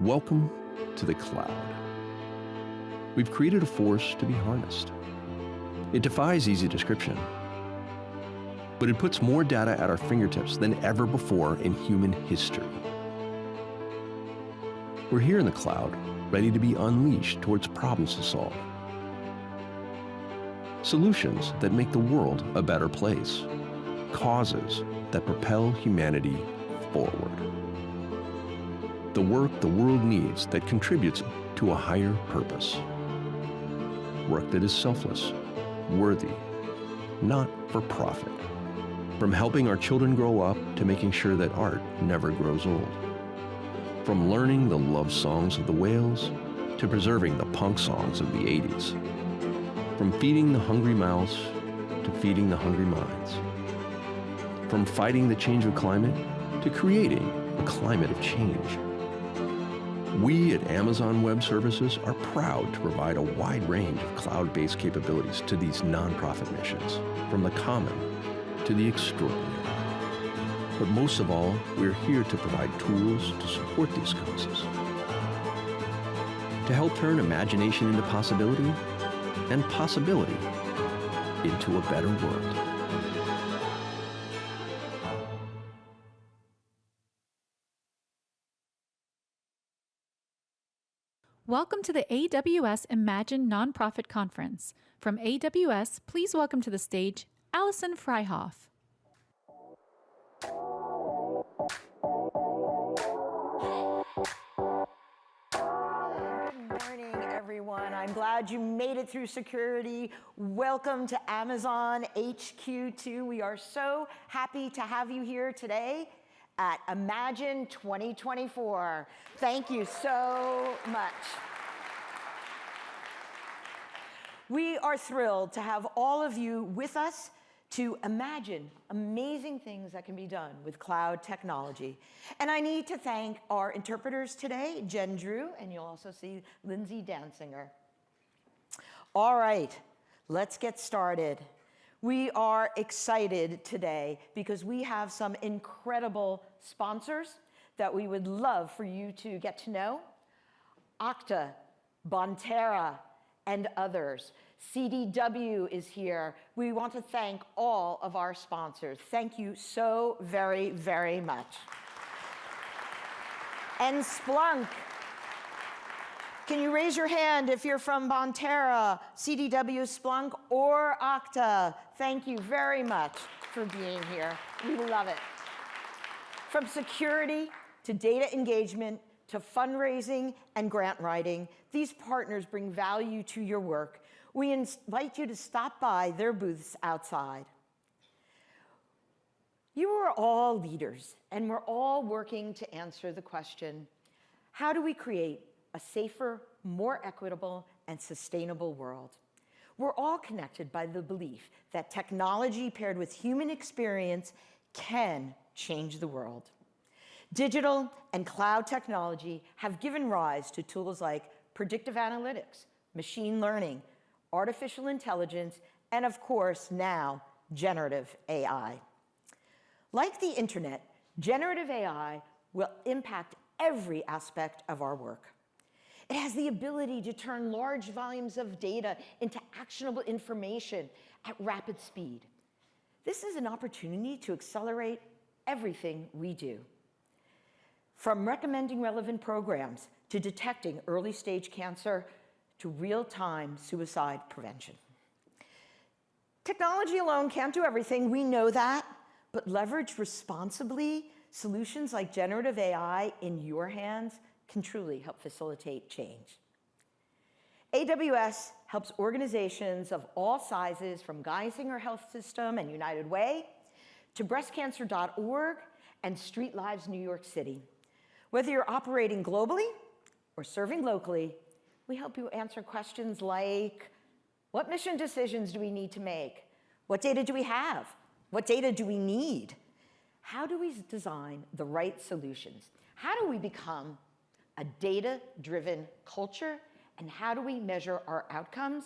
Welcome to the cloud. We've created a force to be harnessed. It defies easy description, but it puts more data at our fingertips than ever before in human history. We're here in the cloud, ready to be unleashed towards problems to solve. Solutions that make the world a better place. Causes that propel humanity forward. The work the world needs that contributes to a higher purpose. Work that is selfless, worthy, not for profit. From helping our children grow up to making sure that art never grows old. From learning the love songs of the whales to preserving the punk songs of the 80s. From feeding the hungry mouths to feeding the hungry minds. From fighting the change of climate to creating a climate of change. We at Amazon Web Services are proud to provide a wide range of cloud-based capabilities to these nonprofit missions, from the common to the extraordinary. But most of all, we're here to provide tools to support these causes, to help turn imagination into possibility and possibility into a better world. Welcome to the AWS Imagine Nonprofit Conference. From AWS, please welcome to the stage Alison Freihoff. Good morning, everyone. I'm glad you made it through security. Welcome to Amazon HQ2. We are so happy to have you here today at Imagine 2024. Thank you so much. We are thrilled to have all of you with us to imagine amazing things that can be done with cloud technology. And I need to thank our interpreters today, Jen Drew, and you'll also see Lindsay Dansinger. All right, let's get started. We are excited today because we have some incredible sponsors that we would love for you to get to know. Okta, Bonterra, and others. CDW is here. We want to thank all of our sponsors. Thank you so very, very much. And Splunk. Can you raise your hand if you're from Bonterra, CDW, Splunk, or Okta? Thank you very much for being here. We love it. From security to data engagement to fundraising and grant writing, these partners bring value to your work. We invite you to stop by their booths outside. You are all leaders, and we're all working to answer the question, how do we create a safer, more equitable, and sustainable world? We're all connected by the belief that technology paired with human experience can change the world. Digital and cloud technology have given rise to tools like predictive analytics, machine learning, artificial intelligence, and of course now, generative AI. Like the internet, generative AI will impact every aspect of our work. It has the ability to turn large volumes of data into actionable information at rapid speed. This is an opportunity to accelerate everything we do. From recommending relevant programs to detecting early-stage cancer to real-time suicide prevention. Technology alone can't do everything, we know that, but leverage responsibly, solutions like generative AI in your hands can truly help facilitate change. AWS helps organizations of all sizes, from Geisinger Health System and United Way to breastcancer.org and Street Lives New York City. Whether you're operating globally or serving locally, we help you answer questions like, what mission decisions do we need to make? What data do we have? What data do we need? How do we design the right solutions? How do we become a data-driven culture? And how do we measure our outcomes?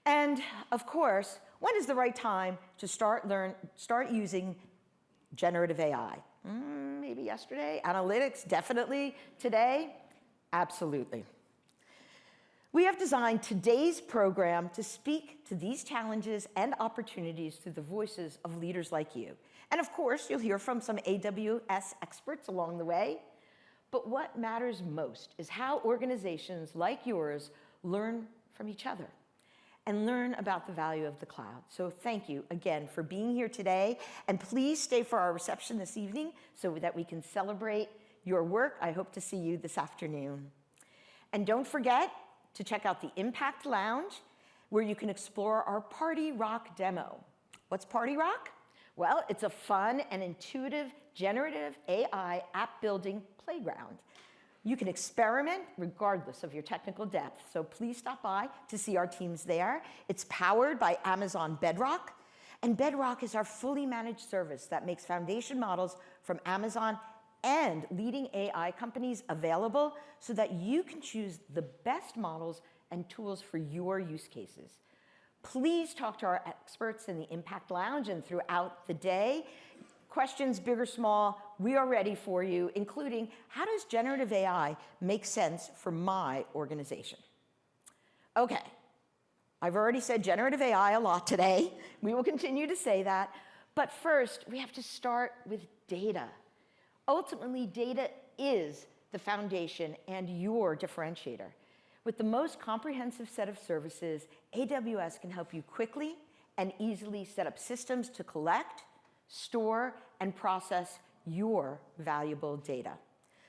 And of course, when is the right time to start using generative AI? Maybe yesterday. Analytics, definitely today. Absolutely. We have designed today's program to speak to these challenges and opportunities through the voices of leaders like you. And of course, you'll hear from some AWS experts along the way. But what matters most is how organizations like yours learn from each other and learn about the value of the cloud. So thank you again for being here today. And please stay for our reception this evening so that we can celebrate your work. I hope to see you this afternoon. And don't forget to check out the Impact Lounge, where you can explore our Party Rock demo. What's Party Rock? Well, it's a fun and intuitive generative AI app building playground. You can experiment regardless of your technical depth, so please stop by to see our teams there. It's powered by Amazon Bedrock, and Bedrock is our fully managed service that makes foundation models from Amazon and leading AI companies available so that you can choose the best models and tools for your use cases. Please talk to our experts in the Impact Lounge and throughout the day. Questions, big or small, we are ready for you, including how does generative AI make sense for my organization? Okay, I've already said generative AI a lot today. We will continue to say that. But first, we have to start with data. Ultimately, data is the foundation and your differentiator. With the most comprehensive set of services, AWS can help you quickly and easily set up systems to collect, store, and process your valuable data.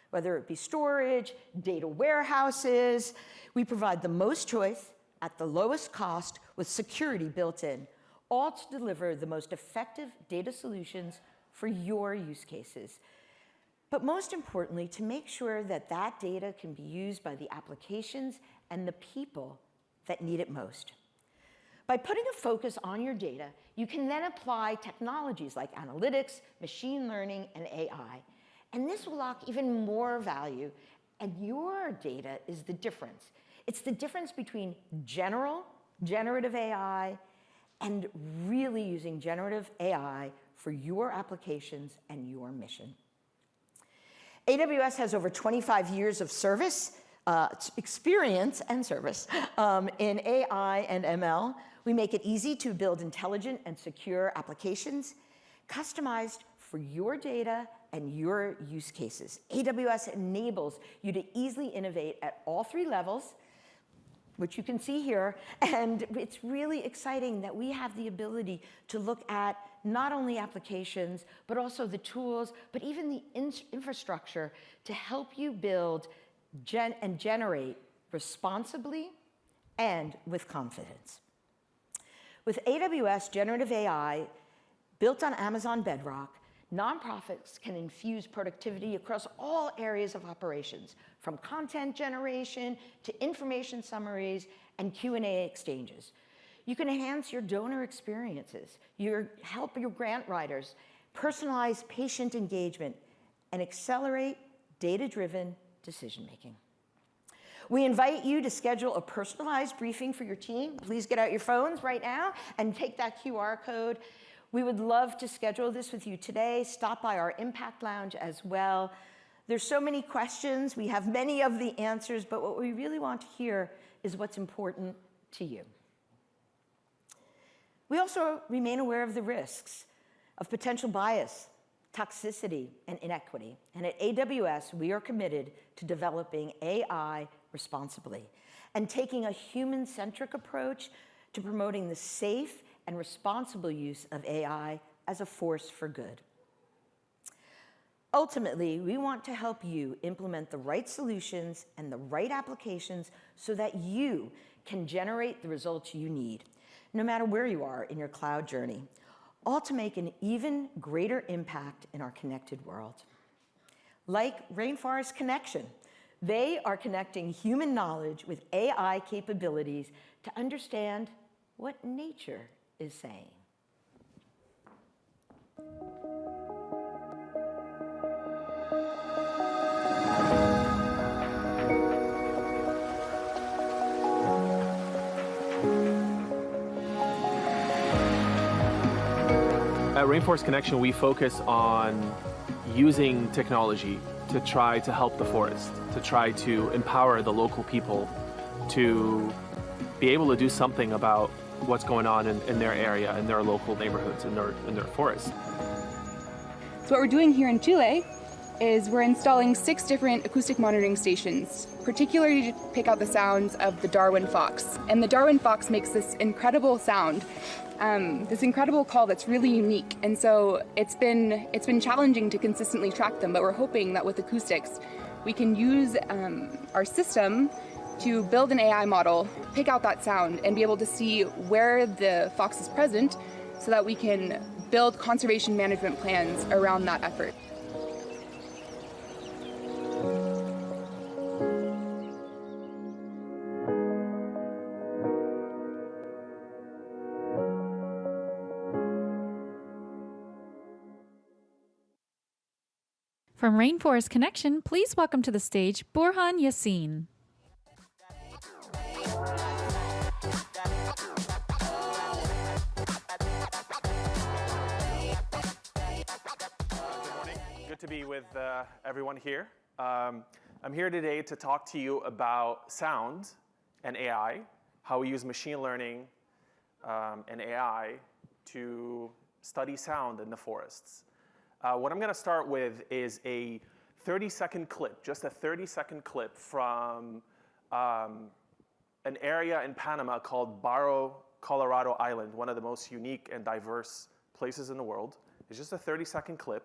Whether it be storage, data warehouses, we provide the most choice at the lowest cost with security built in, all to deliver the most effective data solutions for your use cases. But most importantly, to make sure that that data can be used by the applications and the people that need it most. By putting a focus on your data, you can then apply technologies like analytics, machine learning, and AI. And this will unlock even more value, and your data is the difference. It's the difference between generative AI, and really using generative AI for your applications and your mission. AWS has over 25 years of experience and service in AI and ML. We make it easy to build intelligent and secure applications customized for your data and your use cases. AWS enables you to easily innovate at all three levels, which you can see here. And it's really exciting that we have the ability to look at not only applications, but also the tools, but even the infrastructure to help you build and generate responsibly and with confidence. With AWS Generative AI built on Amazon Bedrock, nonprofits can infuse productivity across all areas of operations, from content generation to information summaries and Q&A exchanges. You can enhance your donor experiences, help your grant writers, personalize patient engagement, and accelerate data-driven decision-making. We invite you to schedule a personalized briefing for your team. Please get out your phones right now and take that QR code. We would love to schedule this with you today. Stop by our Impact Lounge as well. There's so many questions. We have many of the answers, but what we really want to hear is what's important to you. We also remain aware of the risks of potential bias, toxicity, and inequity. And at AWS, we are committed to developing AI responsibly and taking a human-centric approach to promoting the safe and responsible use of AI as a force for good. Ultimately, we want to help you implement the right solutions and the right applications so that you can generate the results you need, no matter where you are in your cloud journey, all to make an even greater impact in our connected world. Like Rainforest Connection, they are connecting human knowledge with AI capabilities to understand what nature is saying. At Rainforest Connection, we focus on using technology to try to help the forest, to try to empower the local people to be able to do something about what's going on in their area, in their local neighborhoods, in their forests. So what we're doing here in Chile is we're installing 6 different acoustic monitoring stations, particularly to pick out the sounds of the Darwin fox. And the Darwin fox makes this incredible sound, this incredible call that's really unique. And so it's been challenging to consistently track them, but we're hoping that with acoustics, we can use our system to build an AI model, pick out that sound, and be able to see where the fox is present so that we can build conservation management plans around that effort. From Rainforest Connection, please welcome to the stage Burhan Yassin. Good to be with everyone here. I'm here today to talk to you about sound and AI, how we use machine learning and AI to study sound in the forests. What I'm going to start with is a 30-second clip, just a 30-second clip from an area in Panama called Barro Colorado Island, one of the most unique and diverse places in the world. It's just a 30-second clip.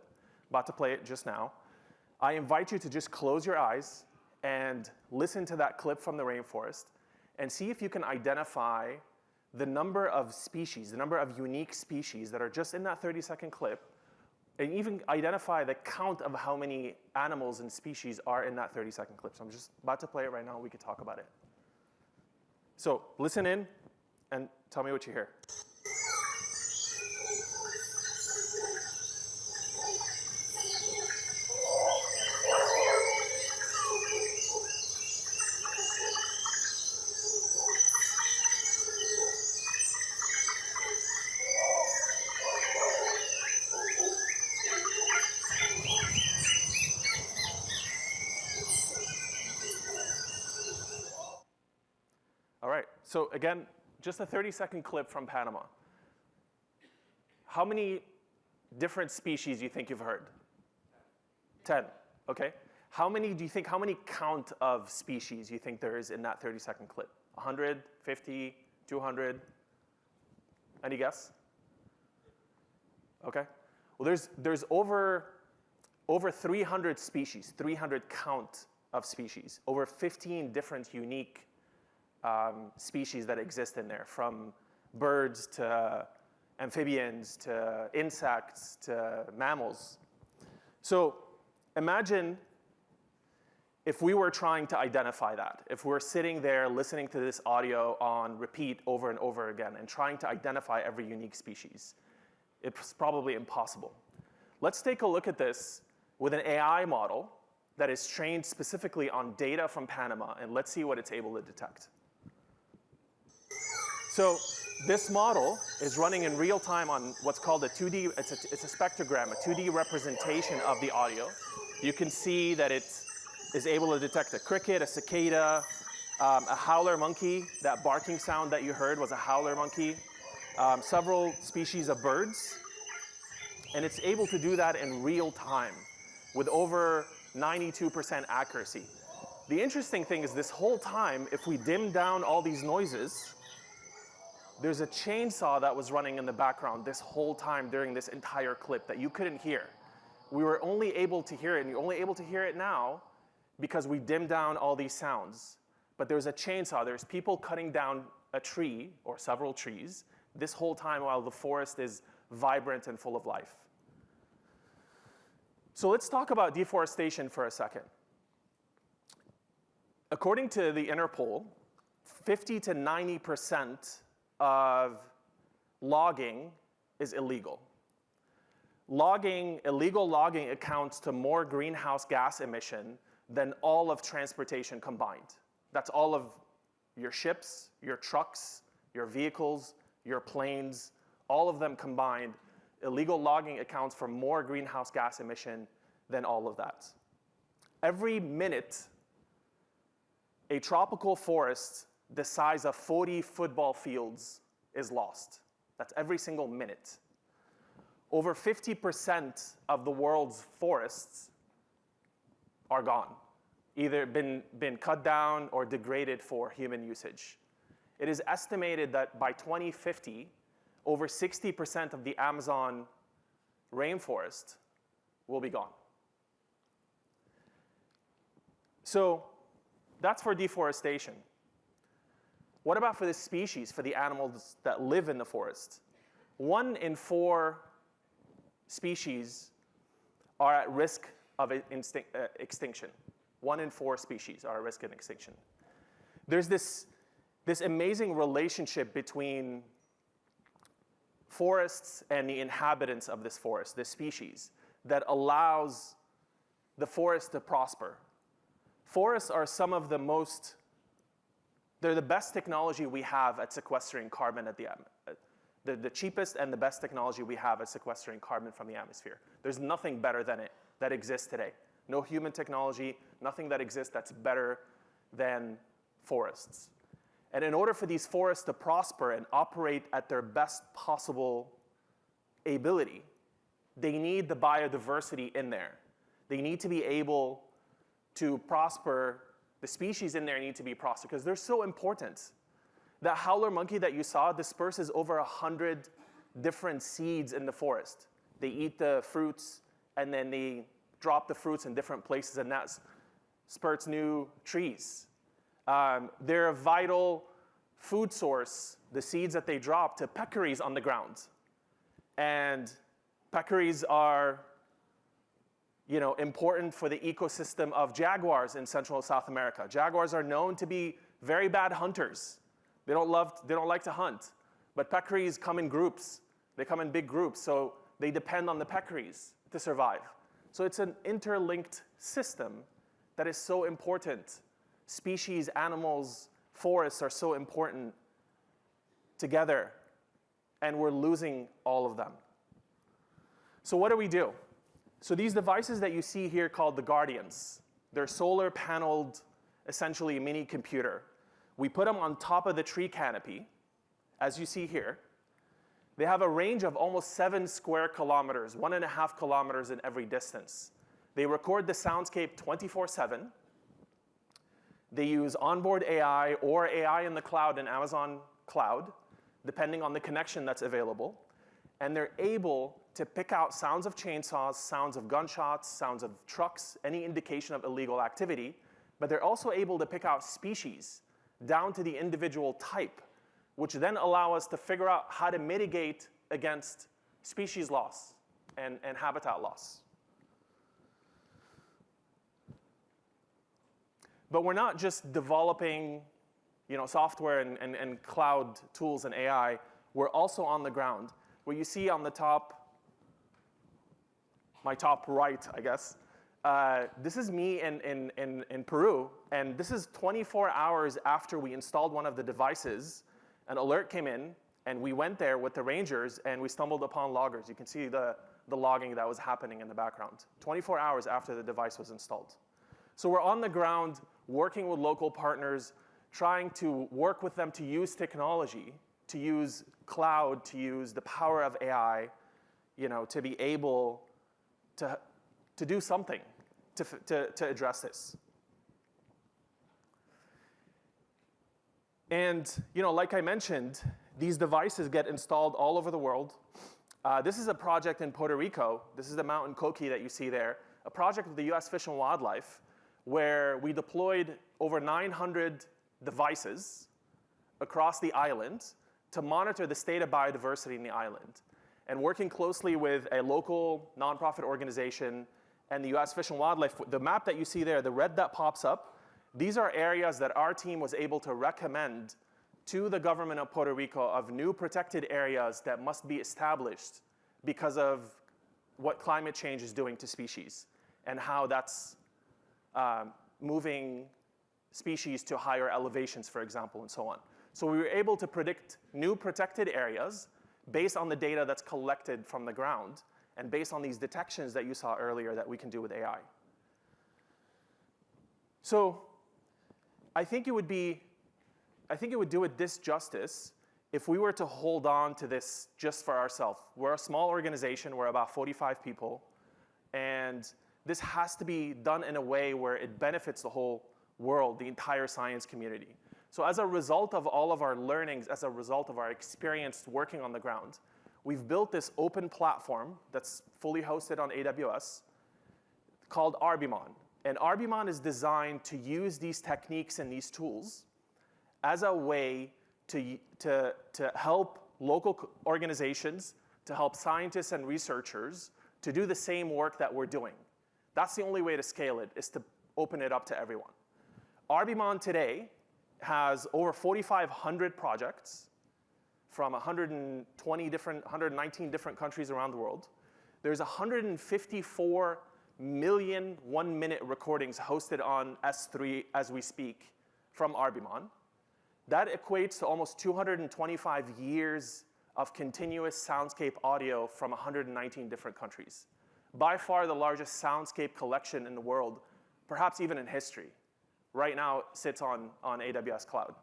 About to play it just now. I invite you to just close your eyes and listen to that clip from the rainforest and see if you can identify the number of species, the number of unique species that are just in that 30-second clip, and even identify the count of how many animals and species are in that 30-second clip. So I'm just about to play it right now. We can talk about it. So listen in and tell me what you hear. All right, so again, just a 30-second clip from Panama. How many different species do you think you've heard? 10, okay. How many count of species you think there is in that 30-second clip? 100, 50, 200? Any guess? Okay. Well, there's over 300 species, 300 count of species, over 15 different unique species that exist in there, from birds to amphibians to insects to mammals. So imagine if we were trying to identify that, if we're sitting there listening to this audio on repeat over and over again and trying to identify every unique species. It's probably impossible. Let's take a look at this with an AI model that is trained specifically on data from Panama, and let's see what it's able to detect. So this model is running in real time on what's called a 2D, it's a spectrogram, a 2D representation of the audio. You can see that it is able to detect a cricket, a cicada, a howler monkey. That barking sound that you heard was a howler monkey. Several species of birds. And it's able to do that in real time with over 92% accuracy. The interesting thing is this whole time, if we dim down all these noises, there's a chainsaw that was running in the background this whole time during this entire clip that you couldn't hear. We were only able to hear it, and you're only able to hear it now because we dimmed down all these sounds. But there's a chainsaw, there's people cutting down a tree or several trees this whole time while the forest is vibrant and full of life. So let's talk about deforestation for a second. According to the Interpol, 50 to 90% of logging is illegal. Illegal logging accounts to more greenhouse gas emission than all of transportation combined. That's all of your ships, your trucks, your vehicles, your planes, all of them combined. Illegal logging accounts for more greenhouse gas emission than all of that. every minute, a tropical forest the size of 40 football fields is lost. That's every single minute. Over 50% of the world's forests are gone, either been cut down or degraded for human usage. It is estimated that by 2050, over 60% of the Amazon rainforest will be gone. So that's for deforestation. What about for the species, for the animals that live in the forest? 1 in 4 species are at risk of extinction. 1 in 4 species are at risk of extinction. There's this amazing relationship between forests and the inhabitants of this forest, this species, that allows the forest to prosper. Forests are some of the most, they're the best technology we have at sequestering carbon at the atmosphere. They're the cheapest and the best technology we have at sequestering carbon from the atmosphere. There's nothing better than it that exists today. No human technology, nothing that exists that's better than forests. And in order for these forests to prosper and operate at their best possible ability, they need the biodiversity in there. They need to be able to prosper. The species in there need to be prospered because they're so important. That howler monkey that you saw disperses over 100 different seeds in the forest. They eat the fruits and then they drop the fruits in different places, and that spurts new trees. They're a vital food source, the seeds that they drop, to peccaries on the ground. And peccaries are, important for the ecosystem of jaguars in Central and South America. Jaguars are known to be very bad hunters. They don't like to hunt. But peccaries come in groups. They come in big groups, so they depend on the peccaries to survive. So it's an interlinked system that is so important. Species, animals, forests are so important together, and we're losing all of them. So what do we do? So these devices that you see here called the Guardians, they're solar paneled, essentially a mini computer. We put them on top of the tree canopy, as you see here. They have a range of almost 7 square kilometers, 1.5 kilometers in every distance. They record the soundscape 24/7. They use onboard AI or AI in the cloud in Amazon Cloud, depending on the connection that's available. And they're able to pick out sounds of chainsaws, sounds of gunshots, sounds of trucks, any indication of illegal activity. But they're also able to pick out species down to the individual type, which then allow us to figure out how to mitigate against species loss and habitat loss. But we're not just developing software and cloud tools and AI. We're also on the ground. What you see on the top, my top right, I guess, this is me in Peru, and this is 24 hours after we installed one of the devices. An alert came in, and we went there with the rangers, and we stumbled upon loggers. You can see the logging that was happening in the background, 24 hours after the device was installed. So we're on the ground, working with local partners, trying to work with them to use technology, to use cloud, to use the power of AI, to be able to do something to address this. And like I mentioned, these devices get installed all over the world. This is a project in Puerto Rico. This is the Mountain Coqui that you see there, a project with the US Fish and Wildlife, where we deployed over 900 devices across the island to monitor the state of biodiversity in the island. And working closely with a local nonprofit organization and the US Fish and Wildlife, the map that you see there, the red that pops up, these are areas that our team was able to recommend to the government of Puerto Rico of new protected areas that must be established because of what climate change is doing to species and how that's moving species to higher elevations, for example, and so on. So we were able to predict new protected areas based on the data that's collected from the ground and based on these detections that you saw earlier that we can do with AI. So I think it would do it disjustice if we were to hold on to this just for ourselves. We're a small organization, we're about 45 people, and this has to be done in a way where it benefits the whole world, the entire science community. So as a result of all of our learnings, as a result of our experience working on the ground, we've built this open platform that's fully hosted on AWS called Arbimon. And Arbimon is designed to use these techniques and these tools as a way to help local organizations, to help scientists and researchers to do the same work that we're doing. That's the only way to scale it, is to open it up to everyone. Arbimon today has over 4,500 projects from 119 different countries around the world. There's 154 million one-minute recordings hosted on S3 as we speak from Arbimon. That equates to almost 225 years of continuous soundscape audio from 119 different countries. By far the largest soundscape collection in the world, perhaps even in history. Right now it sits on AWS Cloud.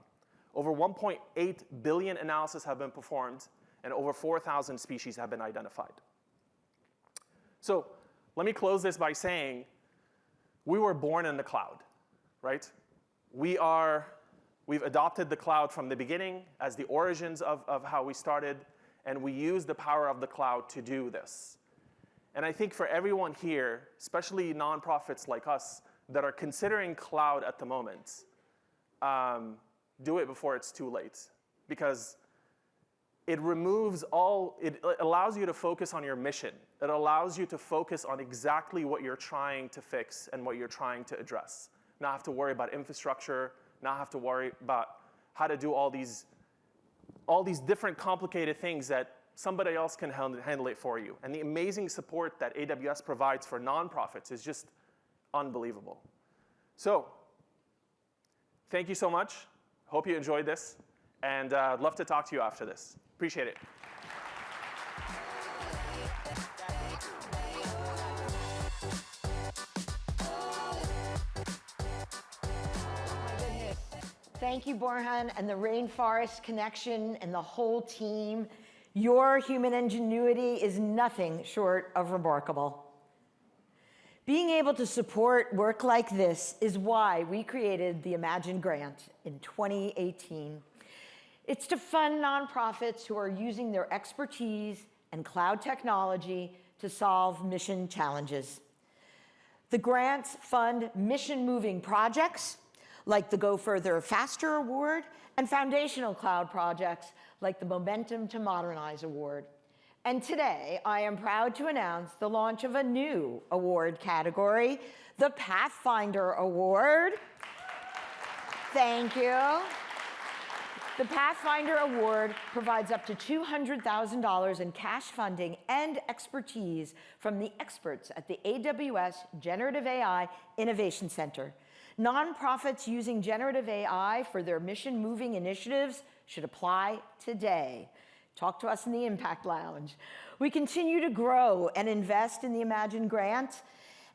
Over 1.8 billion analyses have been performed, and over 4,000 species have been identified. So let me close this by saying we were born in the cloud, right? We've adopted the cloud from the beginning as the origins of how we started, and we use the power of the cloud to do this. And I think for everyone here, especially nonprofits like us that are considering cloud at the moment, do it before it's too late, because it allows you to focus on your mission. It allows you to focus on exactly what you're trying to fix and what you're trying to address. Not have to worry about infrastructure, not have to worry about how to do all these different complicated things that somebody else can handle it for you. And the amazing support that AWS provides for nonprofits is just unbelievable. So, thank you so much. Hope you enjoyed this, and I'd love to talk to you after this. Appreciate it. Thank you, Borhan, and the Rainforest Connection and the whole team. Your human ingenuity is nothing short of remarkable. Being able to support work like this is why we created the Imagine Grant in 2018. It's to fund nonprofits who are using their expertise and cloud technology to solve mission challenges. The grants fund mission-moving projects like the Go Further Faster Award and foundational cloud projects like the Momentum to Modernize Award. And today, I am proud to announce the launch of a new award category, the Pathfinder Award. Thank you. The Pathfinder Award provides up to $200,000 in cash funding and expertise from the experts at the AWS Generative AI Innovation Center. Nonprofits using generative AI for their mission-moving initiatives should apply today. Talk to us in the Impact Lounge. We continue to grow and invest in the Imagine Grant,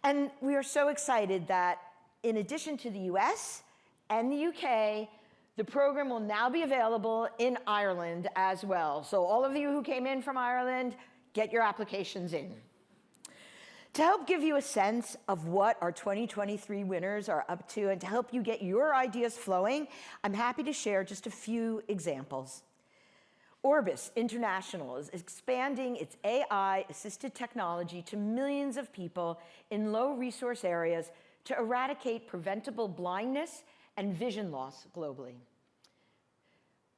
and we are so excited that in addition to the US and the UK, the program will now be available in Ireland as well. So all of you who came in from Ireland, get your applications in. To help give you a sense of what our 2023 winners are up to and to help you get your ideas flowing, I'm happy to share just a few examples. Orbis International is expanding its AI-assisted technology to millions of people in low-resource areas to eradicate preventable blindness and vision loss globally.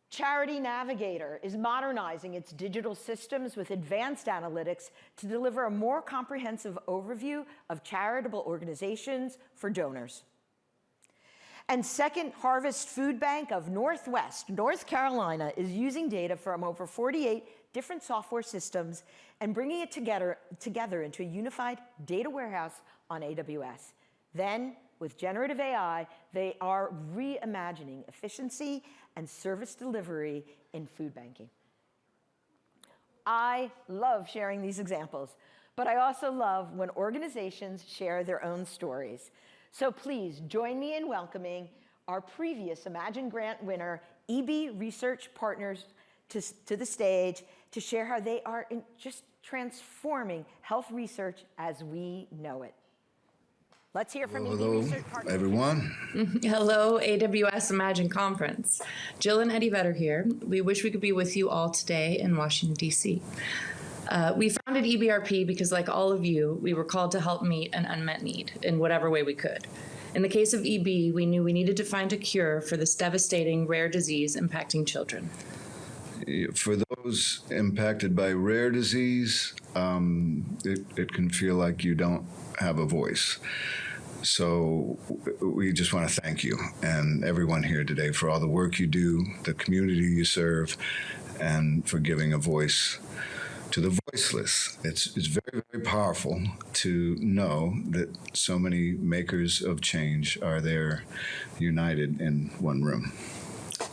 Charity Navigator is modernizing its digital systems with advanced analytics to deliver a more comprehensive overview of charitable organizations for donors. And Second Harvest Food Bank of Northwest North Carolina is using data from over 48 different software systems and bringing it together into a unified data warehouse on AWS. Then, with generative AI, they are reimagining efficiency and service delivery in food banking. I love sharing these examples, but I also love when organizations share their own stories. So please join me in welcoming our previous Imagine Grant winner, EB Research Partners, to the stage to share how they are just transforming health research as we know it. Let's hear from EB Hello, Research Partners. everyone. Hello, AWS Imagine Conference. Jill and Eddie Vedder here. We wish we could be with you all today in Washington, D.C. We founded EBRP because, like all of you, we were called to help meet an unmet need in whatever way we could. In the case of EB, we knew we needed to find a cure for this devastating rare disease impacting children. For those impacted by rare disease, it can feel like you don't have a voice. So we just want to thank you and everyone here today for all the work you do, the community you serve, and for giving a voice to the voiceless. It's very, very powerful to know that so many makers of change are there united in one room.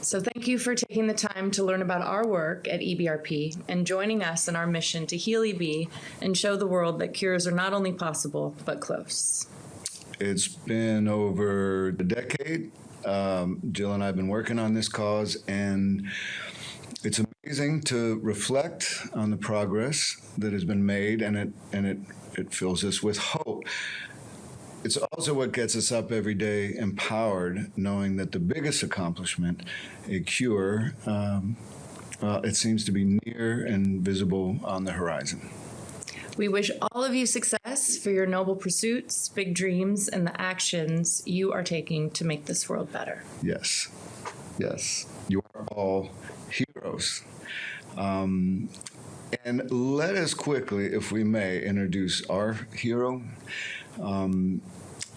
So thank you for taking the time to learn about our work at EBRP and joining us in our mission to heal EB and show the world that cures are not only possible, but close. It's been over a decade. Jill and I have been working on this cause, and it's amazing to reflect on the progress that has been made, and it fills us with hope. It's also what gets us up every day empowered, knowing that the biggest accomplishment, a cure, it seems to be near and visible on the horizon. We wish all of you success for your noble pursuits, big dreams, and the actions you are taking to make this world better. Yes, yes, you are all heroes. And let us quickly, if we may, introduce our hero.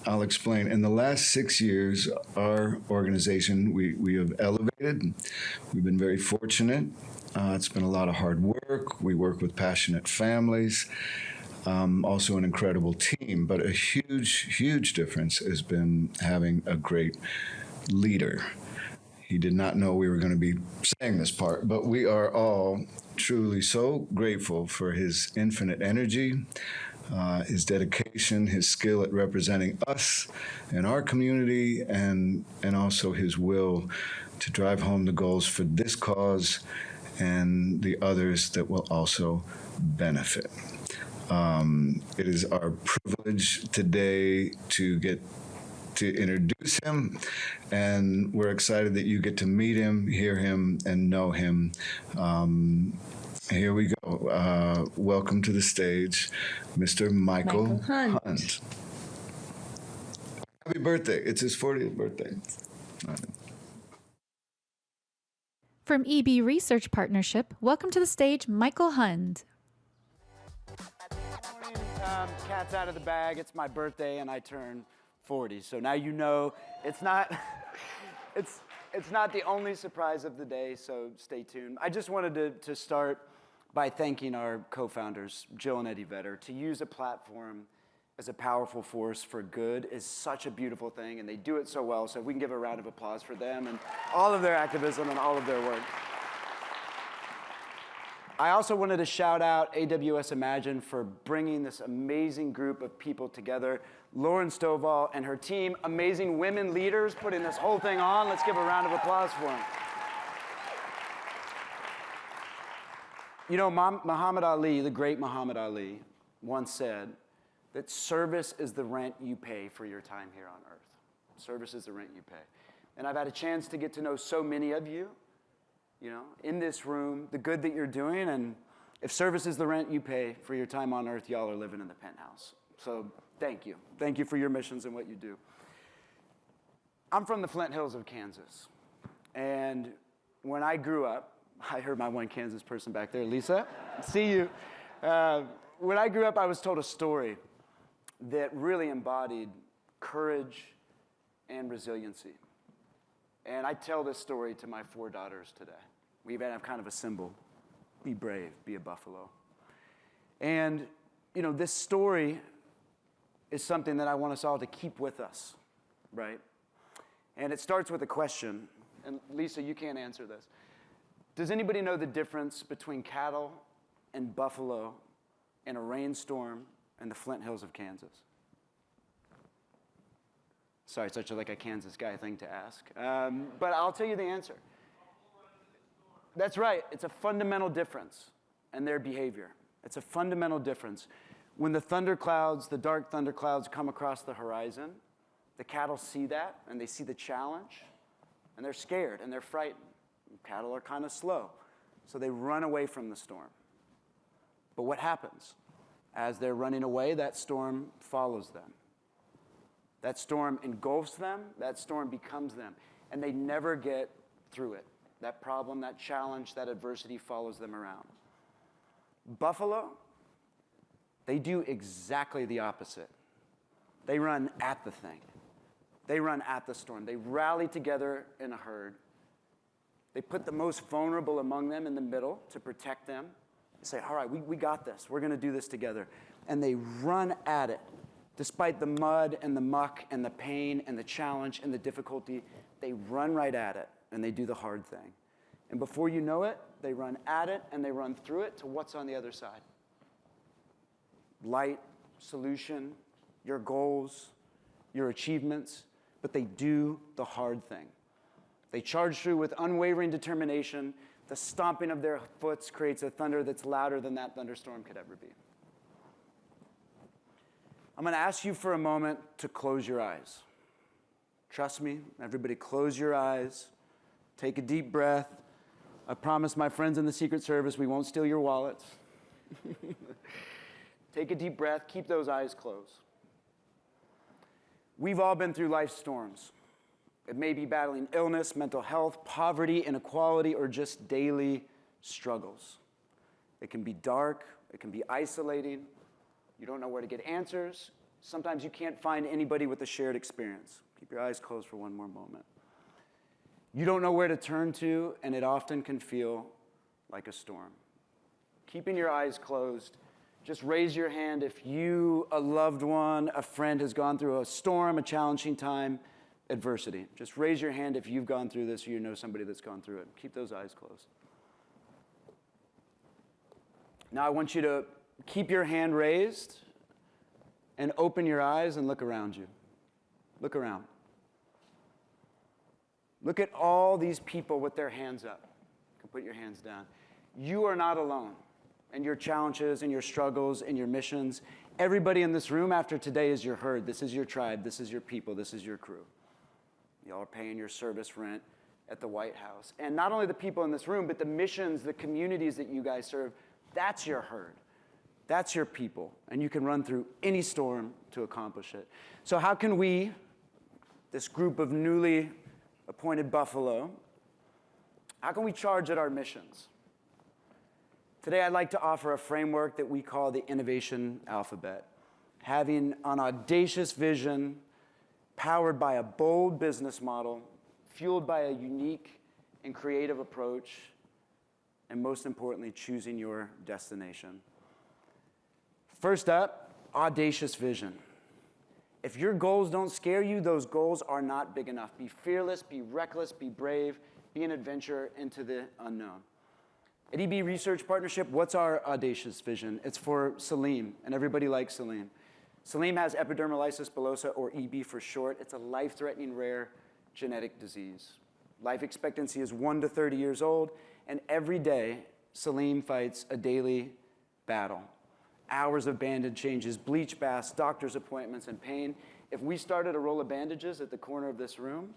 I'll explain. In the last 6 years, our organization, we have elevated. We've been very fortunate. It's been a lot of hard work. We work with passionate families, also an incredible team. But a huge, huge difference has been having a great leader. He did not know we were going to be saying this part, but we are all truly so grateful for his infinite energy, his dedication, his skill at representing us and our community, and also his will to drive home the goals for this cause and the others that will also benefit. It is our privilege today to get to introduce him, and we're excited that you get to meet him, hear him, and know him. Here we go. Welcome to the stage, Mr. Michael Hunt. Happy birthday. It's his 40th birthday. From EB Research Partnership, welcome to the stage, Michael Hund. Cat's out of the bag. It's my birthday, and I turn 40. So now you know it's not it's not the only surprise of the day. So stay tuned. I just wanted to start by thanking our co-founders, Jill and Eddie Vedder. To use a platform as a powerful force for good is such a beautiful thing, and they do it so well. So if we can give a round of applause for them and all of their activism and all of their work. I also wanted to shout out AWS Imagine for bringing this amazing group of people together. Lauren Stovall and her team, amazing women leaders putting this whole thing on. Let's give a round of applause for them. You know, Muhammad Ali, the great Muhammad Ali, once said that service is the rent you pay for your time here on earth. Service is the rent you pay. And I've had a chance to get to know so many of you, in this room, the good that you're doing, and if service is the rent you pay for your time on earth, y'all are living in the penthouse. So thank you. Thank you for your missions and what you do. I'm from the Flint Hills of Kansas, and when I grew up, I heard my one Kansas person back there, Lisa, see you. When I grew up, I was told a story that really embodied courage and resiliency. And I tell this story to my 4 daughters today. We even have kind of a symbol. Be brave, be a buffalo. And, this story is something that I want us all to keep with us, right? And it starts with a question. And Lisa, you can't answer this. Does anybody know the difference between cattle and buffalo in a rainstorm in the Flint Hills of Kansas? Sorry, such like a Kansas guy thing to ask. But I'll tell you the answer. That's right. It's a fundamental difference in their behavior. It's a fundamental difference. When the thunderclouds, the dark thunderclouds come across the horizon, the cattle see that, and they see the challenge, and they're scared, and they're frightened. Cattle are kind of slow, so they run away from the storm. But what happens? As they're running away, that storm follows them. That storm engulfs them, that storm becomes them, and they never get through it. That problem, that challenge, that adversity follows them around. Buffalo, they do exactly the opposite. They run at the thing. They run at the storm. They rally together in a herd. They put the most vulnerable among them in the middle to protect them. They say, all right, we got this. We're going to do this together. And they run at it. Despite the mud and the muck and the pain and the challenge and the difficulty, they run right at it, and they do the hard thing. And before you know it, they run at it, and they run through it to what's on the other side. Light, solution, your goals, your achievements, but they do the hard thing. They charge through with unwavering determination. The stomping of their foots creates a thunder that's louder than that thunderstorm could ever be. I'm going to ask you for a moment to close your eyes. Trust me, everybody close your eyes. Take a deep breath. I promise my friends in the Secret Service we won't steal your wallets. Take a deep breath. Keep those eyes closed. We've all been through life's storms. It may be battling illness, mental health, poverty, inequality, or just daily struggles. It can be dark. It can be isolating. You don't know where to get answers. Sometimes you can't find anybody with a shared experience. Keep your eyes closed for one more moment. You don't know where to turn to, and it often can feel like a storm. Keeping your eyes closed, just raise your hand if you, a loved one, a friend has gone through a storm, a challenging time, adversity. Just raise your hand if you've gone through this or you know somebody that's gone through it. Keep those eyes closed. Now I want you to keep your hand raised and open your eyes and look around you. Look around. Look at all these people with their hands up. You can put your hands down. You are not alone in your challenges and your struggles and your missions. Everybody in this room after today is your herd. This is your tribe. This is your people. This is your crew. Y'all are paying your service rent at the White House. And not only the people in this room, but the missions, the communities that you guys serve, that's your herd. That's your people. And you can run through any storm to accomplish it. So how can we, this group of newly appointed Buffalo, how can we charge at our missions? Today I'd like to offer a framework that we call the innovation alphabet. Having an audacious vision, powered by a bold business model, fueled by a unique and creative approach, and most importantly, choosing your destination. First up, audacious vision. If your goals don't scare you, those goals are not big enough. Be fearless, be reckless, be brave, be an adventurer into the unknown. At EB Research Partnership, what's our audacious vision? It's for Salim, and everybody likes Salim. Salim has epidermolysis bullosa, or EB for short. It's a life-threatening rare genetic disease. Life expectancy is 1 to 30 years old, and every day, Salim fights a daily battle. Hours of bandage changes, bleach baths, doctor's appointments, and pain. If we started a roll of bandages at the corner of this room,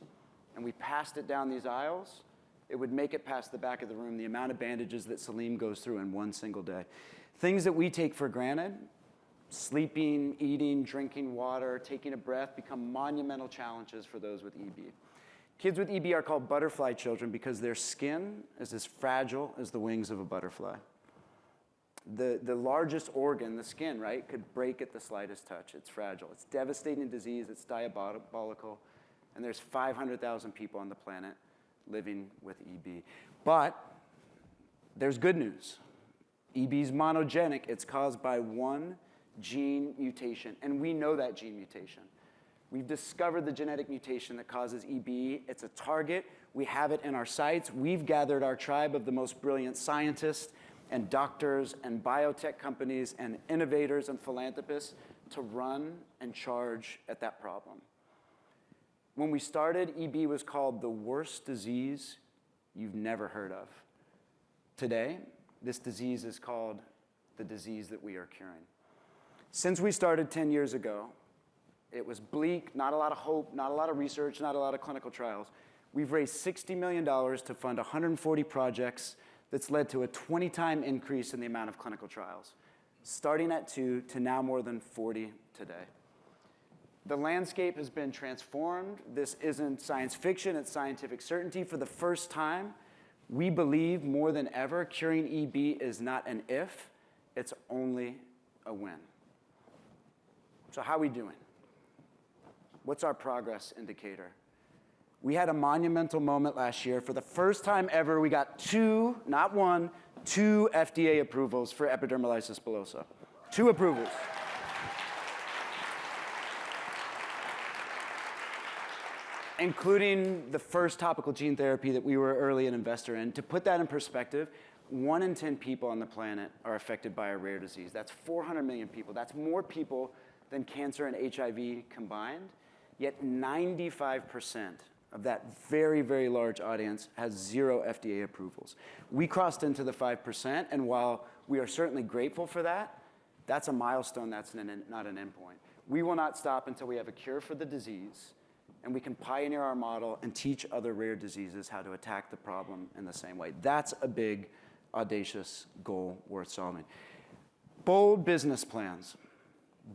and we passed it down these aisles, it would make it past the back of the room, the amount of bandages that Salim goes through in one single day. Things that we take for granted, sleeping, eating, drinking water, taking a breath, become monumental challenges for those with EB. Kids with EB are called butterfly children because their skin is as fragile as the wings of a butterfly. The largest organ, the skin, right, could break at the slightest touch. It's fragile. It's devastating disease. It's diabolical. And there's 500,000 people on the planet living with EB. But there's good news. EB is monogenic. It's caused by one gene mutation, and we know that gene mutation. We've discovered the genetic mutation that causes EB. It's a target. We have it in our sights. We've gathered our tribe of the most brilliant scientists and doctors and biotech companies and innovators and philanthropists to run and charge at that problem. When we started, EB was called the worst disease you've never heard of. Today, this disease is called the disease that we are curing. Since we started 10 years ago, it was bleak, not a lot of hope, not a lot of research, not a lot of clinical trials. We've raised $60 million to fund 140 projects that's led to a 20-time increase in the amount of clinical trials, starting at 2 to now more than 40 today. The landscape has been transformed. This isn't science fiction, it's scientific certainty. For the first time, we believe more than ever curing EB is not an if, it's only a when. So how are we doing? What's our progress indicator? We had a monumental moment last year. For the first time ever, we got 2, not 1, 2 FDA approvals for epidermolysis bullosa. 2 approvals. Including the first topical gene therapy that we were early an investor in. To put that in perspective, 1 in 10 people on the planet are affected by a rare disease. That's 400 million people. That's more people than cancer and HIV combined. Yet 95% of that very, very large audience has 0 FDA approvals. We crossed into the 5%, and while we are certainly grateful for that, that's a milestone, that's not an endpoint. We will not stop until we have a cure for the disease, and we can pioneer our model and teach other rare diseases how to attack the problem in the same way. That's a big, audacious goal worth solving. Bold business plans.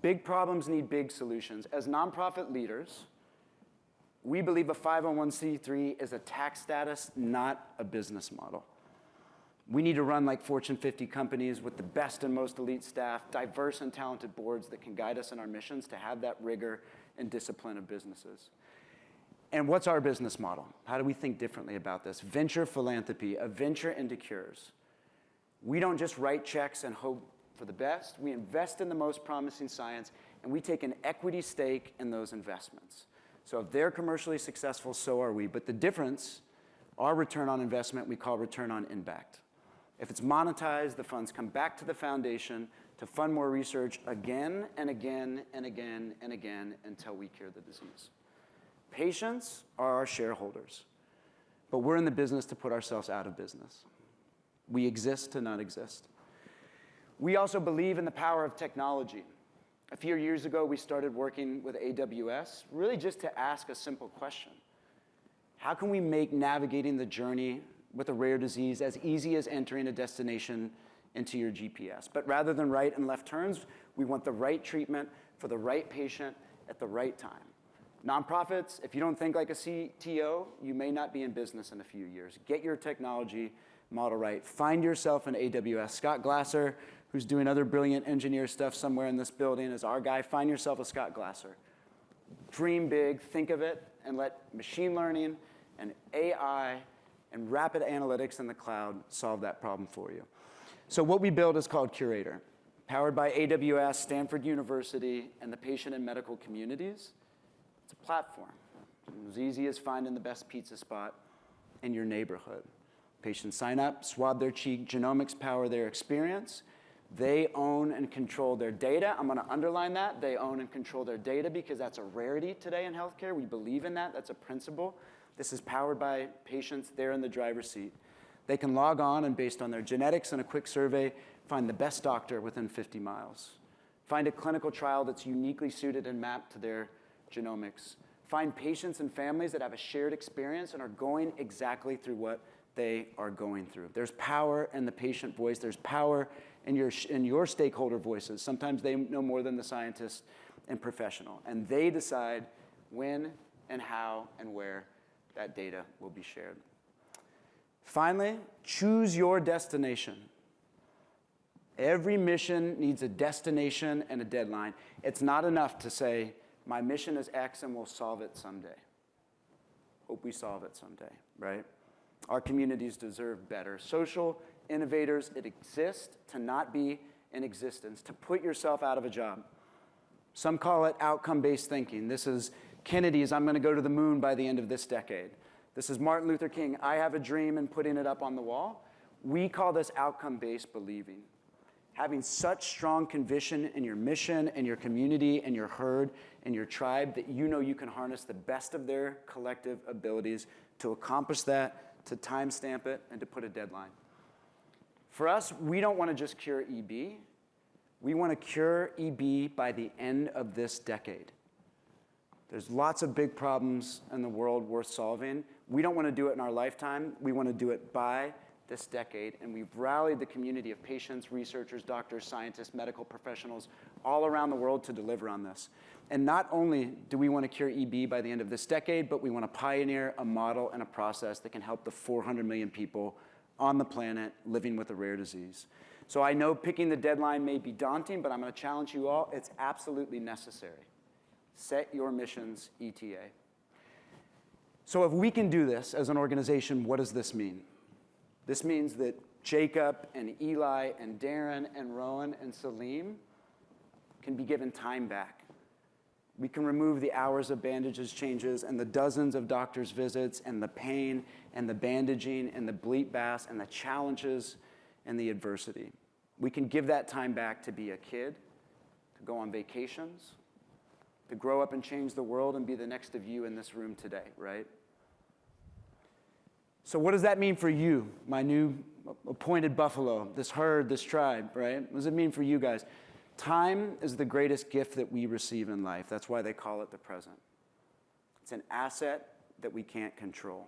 Big problems need big solutions. As nonprofit leaders, we believe a 501c3 is a tax status, not a business model. We need to run like Fortune 50 companies with the best and most elite staff, diverse and talented boards that can guide us in our missions to have that rigor and discipline of businesses. And what's our business model? How do we think differently about this? Venture philanthropy, a venture into cures. We don't just write checks and hope for the best. We invest in the most promising science, and we take an equity stake in those investments. So if they're commercially successful, so are we. But the difference, our return on investment, we call return on impact. If it's monetized, the funds come back to the foundation to fund more research again and again and again and again until we cure the disease. Patients are our shareholders, but we're in the business to put ourselves out of business. We exist to not exist. We also believe in the power of technology. A few years ago, we started working with AWS, really just to ask a simple question. How can we make navigating the journey with a rare disease as easy as entering a destination into your GPS? But rather than right and left turns, we want the right treatment for the right patient at the right time. Nonprofits, if you don't think like a CTO, you may not be in business in a few years. Get your technology model right. Find yourself an AWS. Scott Glasser, who's doing other brilliant engineer stuff somewhere in this building, is our guy. Find yourself a Scott Glasser. Dream big, think of it, and let machine learning and AI and rapid analytics in the cloud solve that problem for you. So what we build is called Curator, powered by AWS, Stanford University, and the patient and medical communities. It's a platform. As easy as finding the best pizza spot in your neighborhood. Patients sign up, swab their cheek, genomics power their experience. They own and control their data. I'm going to underline that. They own and control their data because that's a rarity today in healthcare. We believe in that. That's a principle. This is powered by patients. They're in the driver's seat. They can log on and based on their genetics and a quick survey, find the best doctor within 50 miles. Find a clinical trial that's uniquely suited and mapped to their genomics. Find patients and families that have a shared experience and are going exactly through what they are going through. There's power in the patient voice. There's power in your stakeholder voices. Sometimes they know more than the scientist and professional. And they decide when and how and where that data will be shared. Finally, choose your destination. Every mission needs a destination and a deadline. It's not enough to say, my mission is X and we'll solve it someday. Hope we solve it someday, right? Our communities deserve better. Social innovators, it exists to not be in existence, to put yourself out of a job. Some call it outcome-based thinking. This is Kennedy's, I'm going to go to the moon by the end of this decade. This is Martin Luther King, I have a dream, and putting it up on the wall. We call this outcome-based believing. having such strong conviction in your mission and your community and your herd and your tribe that you know you can harness the best of their collective abilities to accomplish that, to timestamp it, and to put a deadline. For us, we don't want to just cure EB. We want to cure EB by the end of this decade. There's lots of big problems in the world worth solving. We don't want to do it in our lifetime. We want to do it by this decade, and we've rallied the community of patients, researchers, doctors, scientists, medical professionals all around the world to deliver on this. And not only do we want to cure EB by the end of this decade, but we want to pioneer a model and a process that can help the 400 million people on the planet living with a rare disease. So I know picking the deadline may be daunting, but I'm going to challenge you all. It's absolutely necessary. Set your missions, ETA. So if we can do this as an organization, what does this mean? This means that Jacob and Eli and Darren and Rowan and Salim can be given time back. We can remove the hours of bandages changes and the dozens of doctor's visits and the pain and the bandaging and the bleep baths and the challenges and the adversity. We can give that time back to be a kid, to go on vacations, to grow up and change the world and be the next of you in this room today, right? So what does that mean for you, my new appointed buffalo, this herd, this tribe, right? What does it mean for you guys? Time is the greatest gift that we receive in life. That's why they call it the present. It's an asset that we can't control.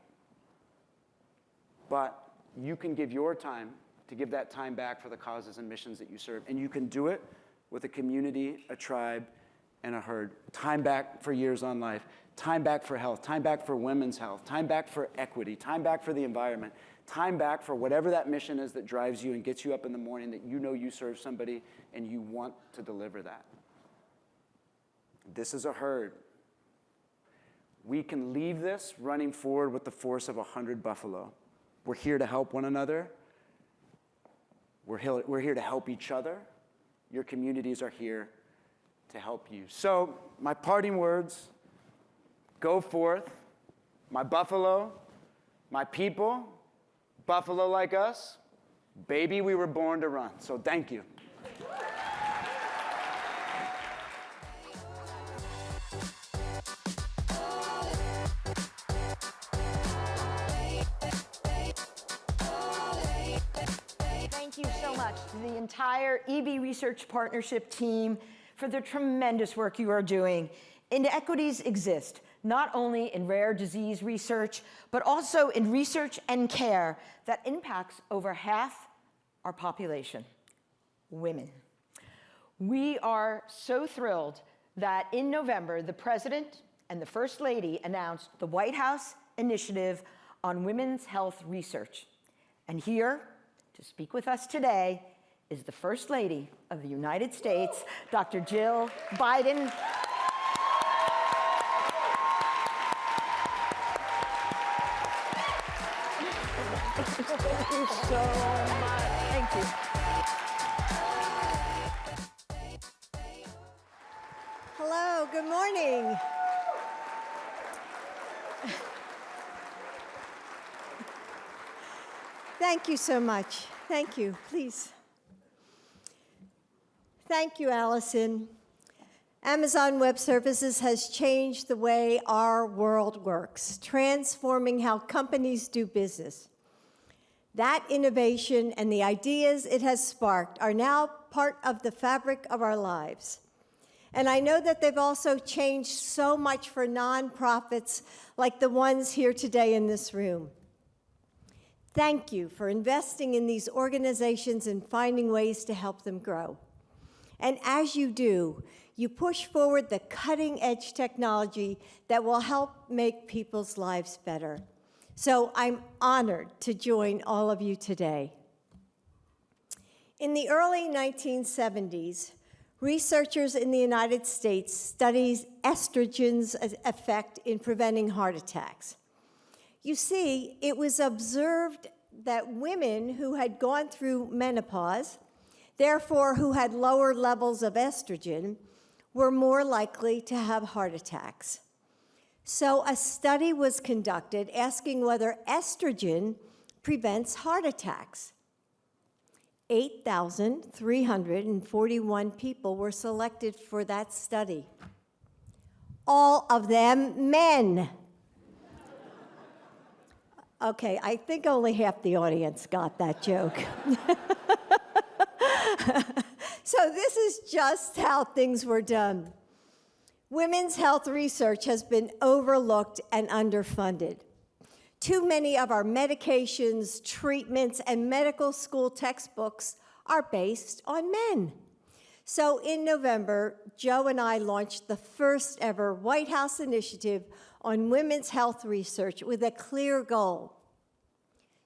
But you can give your time to give that time back for the causes and missions that you serve. And you can do it with a community, a tribe, and a herd. Time back for years on life. Time back for health. Time back for women's health. Time back for equity. Time back for the environment. Time back for whatever that mission is that drives you and gets you up in the morning that you know you serve somebody and you want to deliver that. This is a herd. We can leave this running forward with the force of 100 buffalo. We're here to help one another. We're here to help each other. Your communities are here to help you. So my parting words, go forth, my buffalo, my people, buffalo like us, baby, we were born to run. So thank you. Thank you so much to the entire EB Research Partnership team for the tremendous work you are doing. Inequities exist, not only in rare disease research, but also in research and care that impacts over half our population, women. We are so thrilled that in November, the President and the First Lady announced the White House Initiative on Women's Health Research. And here to speak with us today is the First Lady of the United States, Dr. Jill Biden. Thank you so much. Thank you. Hello, good morning. Thank you so much. Thank you. Please. Thank you, Allison. Amazon Web Services has changed the way our world works, transforming how companies do business. That innovation and the ideas it has sparked are now part of the fabric of our lives. And I know that they've also changed so much for nonprofits like the ones here today in this room. Thank you for investing in these organizations and finding ways to help them grow. And as you do, you push forward the cutting-edge technology that will help make people's lives better. So I'm honored to join all of you today. In the early 1970s, researchers in the United States studied estrogen's effect in preventing heart attacks. You see, it was observed that women who had gone through menopause, therefore who had lower levels of estrogen, were more likely to have heart attacks. So a study was conducted asking whether estrogen prevents heart attacks. 8,341 people were selected for that study. All of them men. Okay, I think only half the audience got that joke. So this is just how things were done. Women's health research has been overlooked and underfunded. Too many of our medications, treatments, and medical school textbooks are based on men. So in November, Joe and I launched the first ever White House initiative on women's health research with a clear goal: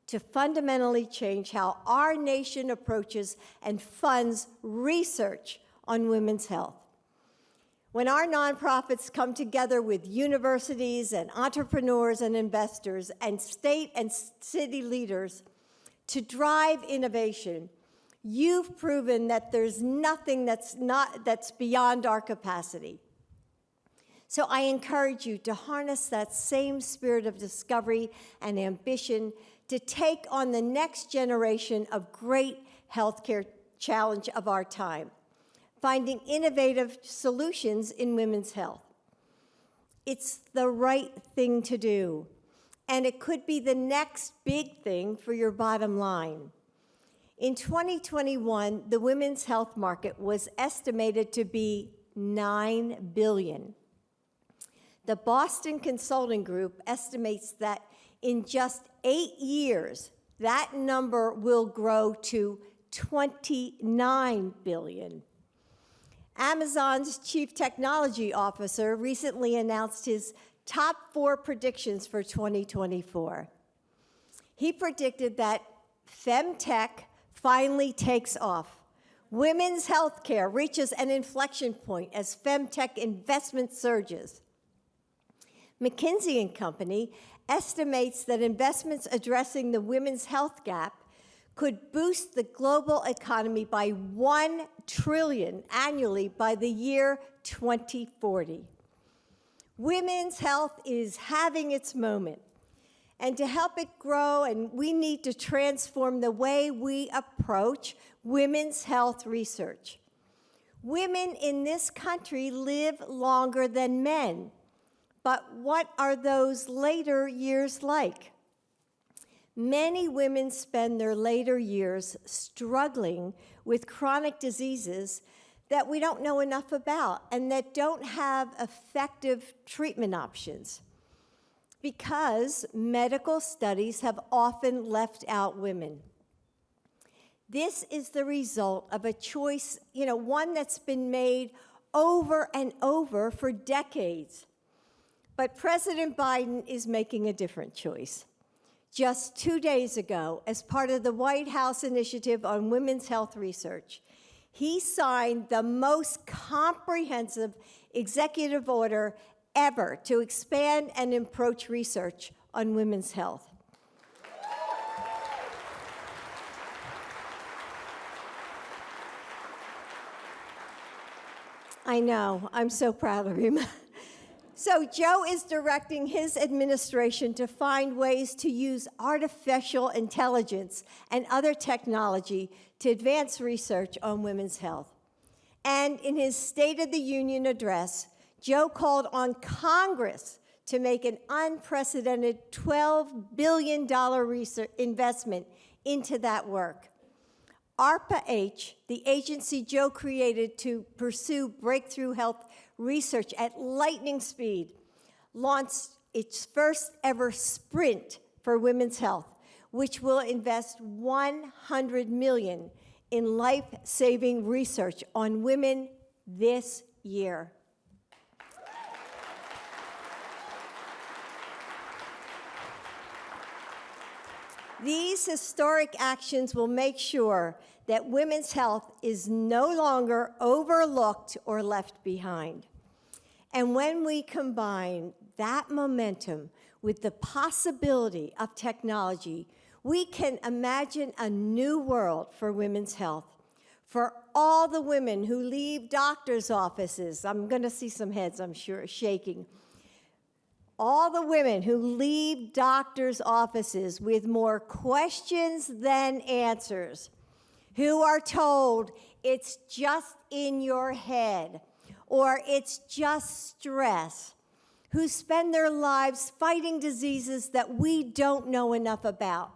to fundamentally change how our nation approaches and funds research on women's health. When our nonprofits come together with universities and entrepreneurs and investors and state and city leaders to drive innovation, you've proven that there's nothing that's beyond our capacity. So I encourage you to harness that same spirit of discovery and ambition to take on the next generation of great healthcare challenge of our time, finding innovative solutions in women's health. It's the right thing to do, and it could be the next big thing for your bottom line. In 2021, the women's health market was estimated to be $9 billion. The Boston Consulting Group estimates that in just 8 years, that number will grow to $29 billion. Amazon's chief technology officer recently announced his top 4 predictions for 2024. He predicted that femtech finally takes off. Women's healthcare reaches an inflection point as femtech investment surges. McKinsey & Company estimates that investments addressing the women's health gap could boost the global economy by $1 trillion annually by the year 2040. Women's health is having its moment. And to help it grow, and we need to transform the way we approach women's health research. Women in this country live longer than men. But what are those later years like? Many women spend their later years struggling with chronic diseases that we don't know enough about and that don't have effective treatment options, because medical studies have often left out women. This is the result of a choice, one that's been made over and over for decades. But President Biden is making a different choice. Just 2 days ago, as part of the White House initiative on women's health research, he signed the most comprehensive executive order ever to expand and approach research on women's health. I know, I'm so proud of him. So Joe is directing his administration to find ways to use artificial intelligence and other technology to advance research on women's health. And in his State of the Union address, Joe called on Congress to make an unprecedented $12 billion research investment into that work. ARPA-H, the agency Joe created to pursue breakthrough health research at lightning speed, launched its first ever sprint for women's health, which will invest $100 million in life-saving research on women this year. These historic actions will make sure that women's health is no longer overlooked or left behind. And when we combine that momentum with the possibility of technology, we can imagine a new world for women's health. For all the women who leave doctors' offices, I'm going to see some heads, I'm sure, shaking. All the women who leave doctors' offices with more questions than answers, who are told it's just in your head or it's just stress, who spend their lives fighting diseases that we don't know enough about,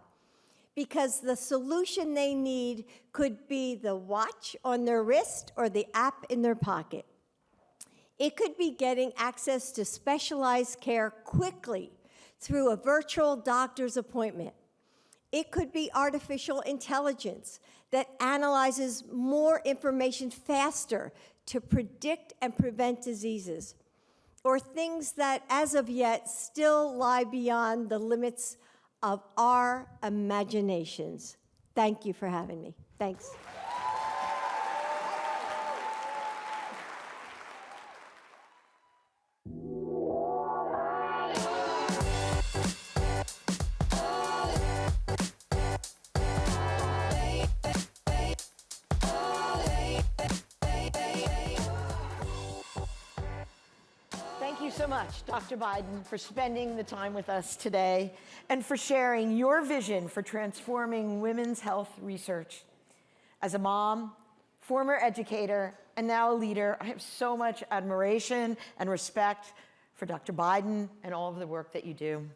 because the solution they need could be the watch on their wrist or the app in their pocket. It could be getting access to specialized care quickly through a virtual doctor's appointment. It could be artificial intelligence that analyzes more information faster to predict and prevent diseases, or things that, as of yet, still lie beyond the limits of our imaginations. Thank you for having me. Thanks. Thank you so much, Dr. Biden, for spending the time with us today and for sharing your vision for transforming women's health research. As a mom, former educator, and now a leader, I have so much admiration and respect for Dr. Biden and all of the work that you do.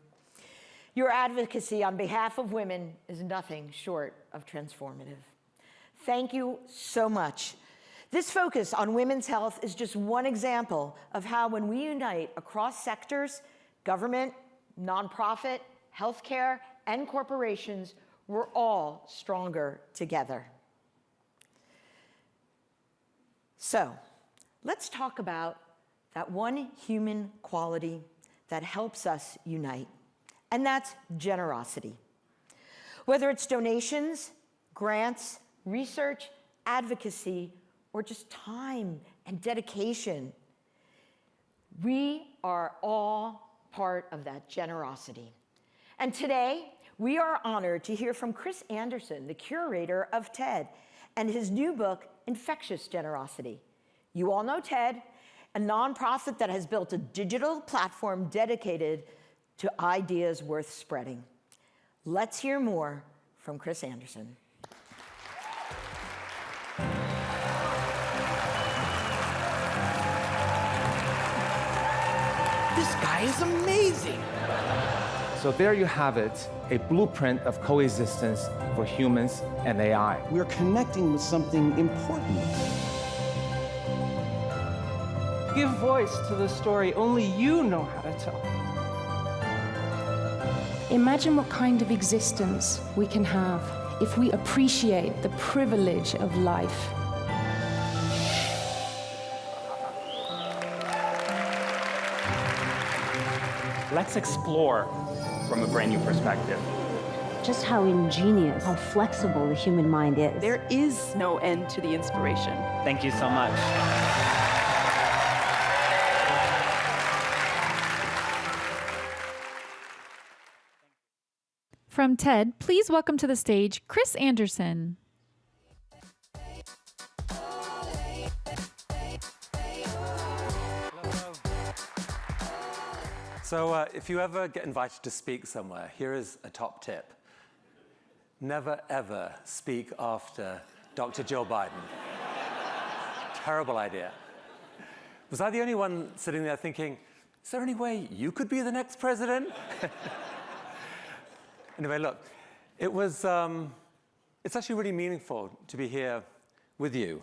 Your advocacy on behalf of women is nothing short of transformative. Thank you so much. This focus on women's health is just one example of how, when we unite across sectors, government, nonprofit, healthcare, and corporations, we're all stronger together. So, let's talk about that one human quality that helps us unite, and that's generosity. Whether it's donations, grants, research, advocacy, or just time and dedication, we are all part of that generosity. And today, we are honored to hear from Chris Anderson, the curator of TED, and his new book, Infectious Generosity. You all know TED, a nonprofit that has built a digital platform dedicated to ideas worth spreading. Let's hear more from Chris Anderson. This guy is amazing. So there you have it, a blueprint of coexistence for humans and AI. We're connecting with something important. Give voice to the story only you know how to tell. Imagine what kind of existence we can have if we appreciate the privilege of life. Let's explore from a brand new perspective. Just how ingenious, how flexible the human mind is. There is no end to the inspiration. Thank you so much. From TED, please welcome to the stage Chris Anderson. So if you ever get invited to speak somewhere, here is a top tip. Never, ever speak after Dr. Jill Biden. Terrible idea. Was I the only one sitting there thinking, is there any way you could be the next president? Anyway, look, it's actually really meaningful to be here with you,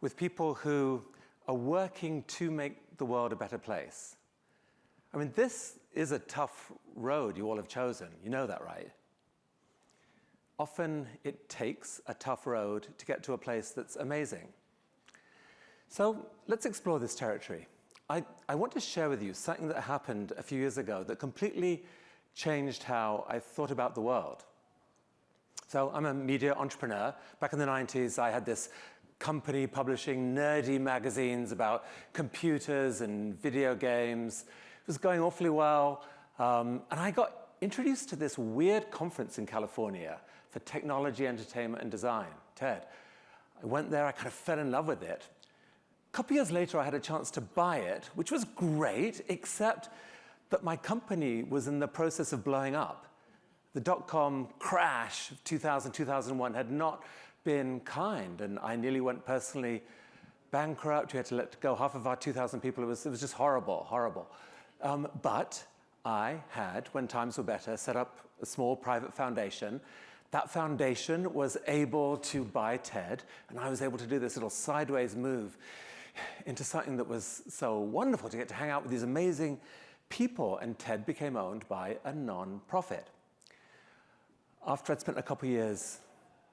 with people who are working to make the world a better place. I mean, this is a tough road you all have chosen. You know that, right? Often it takes a tough road to get to a place that's amazing. So let's explore this territory. I want to share with you something that happened a few years ago that completely changed how I thought about the world. So I'm a media entrepreneur. Back in the 90s, I had this company publishing nerdy magazines about computers and video games. It was going awfully well. And I got introduced to this weird conference in California for technology, entertainment, and design, TED. I went there, I kind of fell in love with it. A couple years later, I had a chance to buy it, which was great, except that my company was in the process of blowing up. The dot-com crash of 2000, 2001 had not been kind, and I nearly went personally bankrupt. We had to let go half of our 2,000 people. It was just horrible, horrible. But I had, when times were better, set up a small private foundation. That foundation was able to buy TED, and I was able to do this little sideways move into something that was so wonderful, to get to hang out with these amazing people, and TED became owned by a non-profit. After I'd spent a couple of years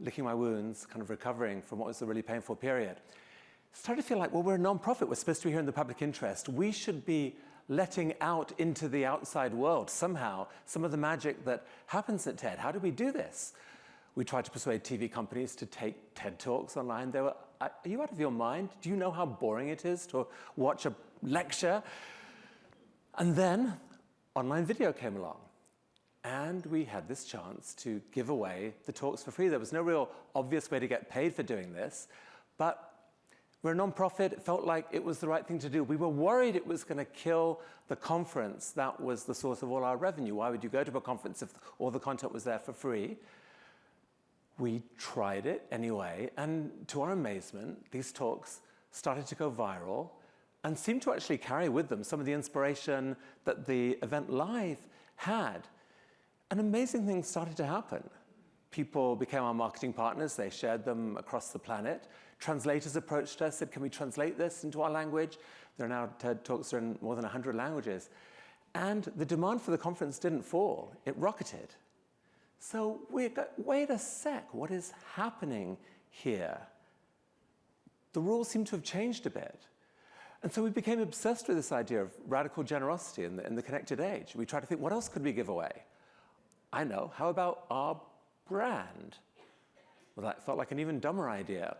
licking my wounds, kind of recovering from what was a really painful period, I started to feel like, well, we're a non-profit. We're supposed to be here in the public interest. We should be letting out into the outside world somehow some of the magic that happens at TED. How do we do this? We tried to persuade TV companies to take TED Talks online. They were, are you out of your mind? Do you know how boring it is to watch a lecture? And then online video came along. And we had this chance to give away the talks for free. There was no real obvious way to get paid for doing this, but we're a nonprofit. It felt like it was the right thing to do. We were worried it was going to kill the conference. That was the source of all our revenue. Why would you go to a conference if all the content was there for free? We tried it anyway, and to our amazement, these talks started to go viral and seemed to actually carry with them some of the inspiration that the event live had. And amazing things started to happen. People became our marketing partners. They shared them across the planet. Translators approached us, said, can we translate this into our language? There are now TED Talks in more than 100 languages. And the demand for the conference didn't fall. It rocketed. So we got, wait a sec, what is happening here? The rules seem to have changed a bit. And so we became obsessed with this idea of radical generosity in the connected age. We tried to think, what else could we give away? I know, how about our brand? Well, that felt like an even dumber idea.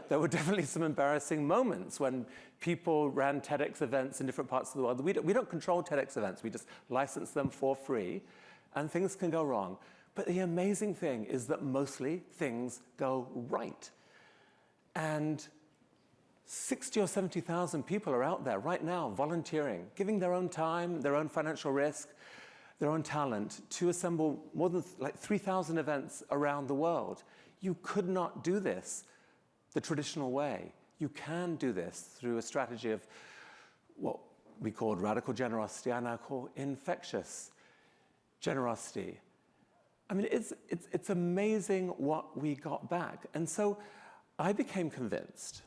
There were definitely some embarrassing moments when people ran TEDx events in different parts of the world. We don't control TEDx events. We just license them for free, and things can go wrong. But the amazing thing is that mostly things go right. And 60 or 70,000 people are out there right now volunteering, giving their own time, their own financial risk, their own talent to assemble more than like 3,000 events around the world. You could not do this the traditional way. You can do this through a strategy of what we called radical generosity, I now call infectious generosity. I mean, it's amazing what we got back. And so I became convinced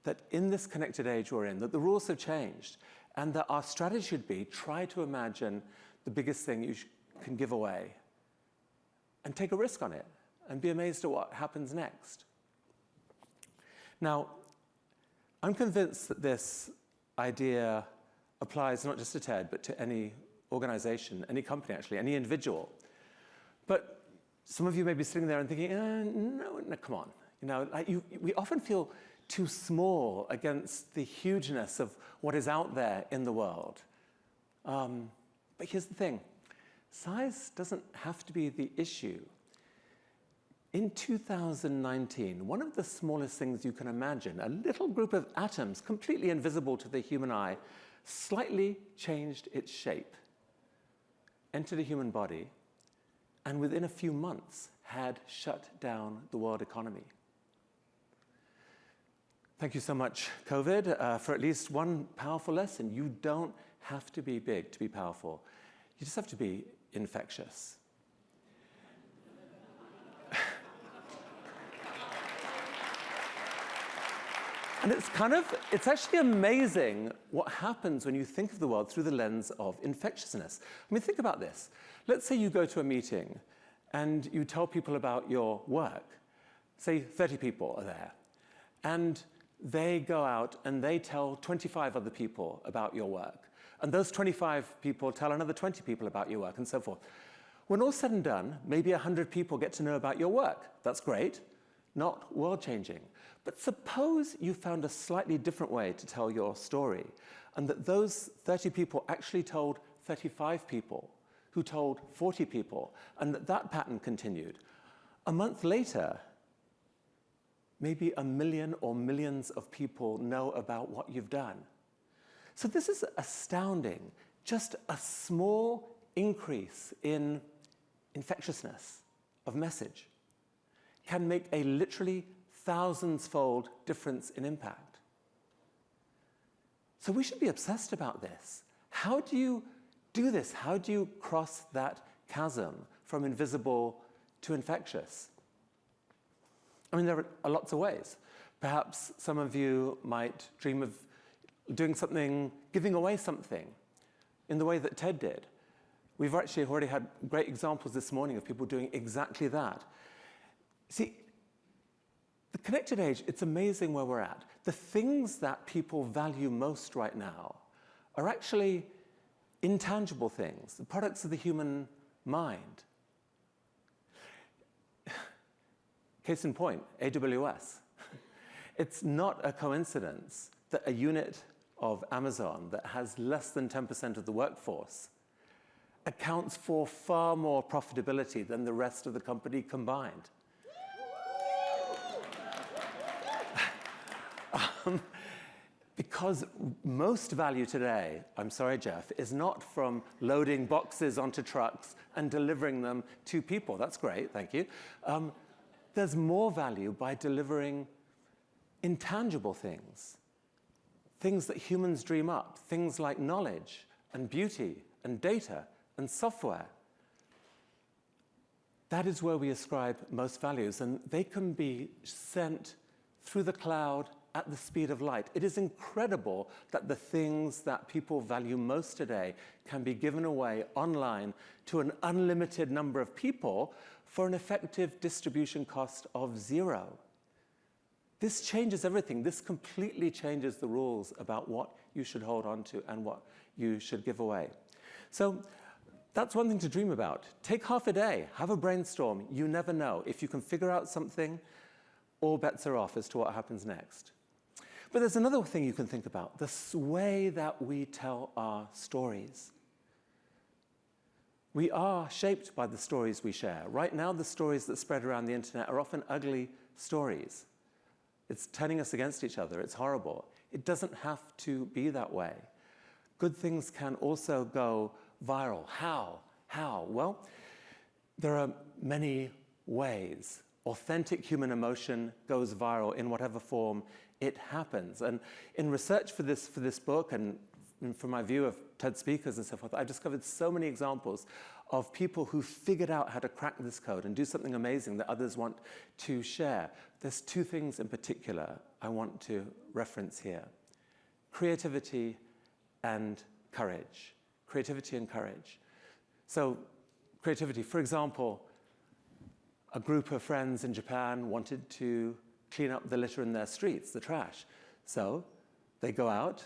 that in this connected age we're in, that the rules have changed, and that our strategy should be try to imagine the biggest thing you can give away and take a risk on it and be amazed at what happens next. Now, I'm convinced that this idea applies not just to TED, but to any organization, any company actually, any individual. But some of you may be sitting there and thinking, no, come on. You know, we often feel too small against the hugeness of what is out there in the world. But here's the thing, size doesn't have to be the issue. In 2019, one of the smallest things you can imagine, a little group of atoms, completely invisible to the human eye, slightly changed its shape, entered a human body, and within a few months had shut down the world economy. Thank you so much, COVID, for at least one powerful lesson. You don't have to be big to be powerful. You just have to be infectious. And it's actually amazing what happens when you think of the world through the lens of infectiousness. I mean, think about this. Let's say you go to a meeting and you tell people about your work. Say 30 people are there. And they go out and they tell 25 other people about your work. And those 25 people tell another 20 people about your work, and so forth. When all's said and done, maybe 100 people get to know about your work. That's great, not world-changing. But suppose you found a slightly different way to tell your story, and that those 30 people actually told 35 people, who told 40 people, and that pattern continued. A month later, maybe 1 million or millions of people know about what you've done. So this is astounding, just a small increase in infectiousness of message can make a literally thousands-fold difference in impact. So we should be obsessed about this. How do you do this? How do you cross that chasm from invisible to infectious? I mean, there are lots of ways. Perhaps some of you might dream of doing something, giving away something in the way that TED did. We've actually already had great examples this morning of people doing exactly that. See, the connected age, it's amazing where we're at. The things that people value most right now are actually intangible things, the products of the human mind. Case in point, AWS. It's not a coincidence that a unit of Amazon that has less than 10% of the workforce accounts for far more profitability than the rest of the company combined. Because most value today, I'm sorry, Jeff, is not from loading boxes onto trucks and delivering them to people. That's great, thank you. There's more value by delivering intangible things, things that humans dream up, things like knowledge and beauty and data and software. That is where we ascribe most values, and they can be sent through the cloud at the speed of light. It is incredible that the things that people value most today can be given away online to an unlimited number of people for an effective distribution cost of 0. This changes everything. This completely changes the rules about what you should hold on to and what you should give away. So that's one thing to dream about. Take half a day, have a brainstorm. You never know. If you can figure out something, all bets are off as to what happens next. But there's another thing you can think about, the way that we tell our stories. We are shaped by the stories we share. Right now, the stories that spread around the internet are often ugly stories. It's turning us against each other. It's horrible. It doesn't have to be that way. Good things can also go viral. How? How? Well, there are many ways. Authentic human emotion goes viral in whatever form it happens. And in research for this book and from my view of TED speakers and so forth, I've discovered so many examples of people who figured out how to crack this code and do something amazing that others want to share. There's two things in particular I want to reference here: creativity and courage. Creativity and courage. So creativity, for example, a group of friends in Japan wanted to clean up the litter in their streets, the trash. So they go out,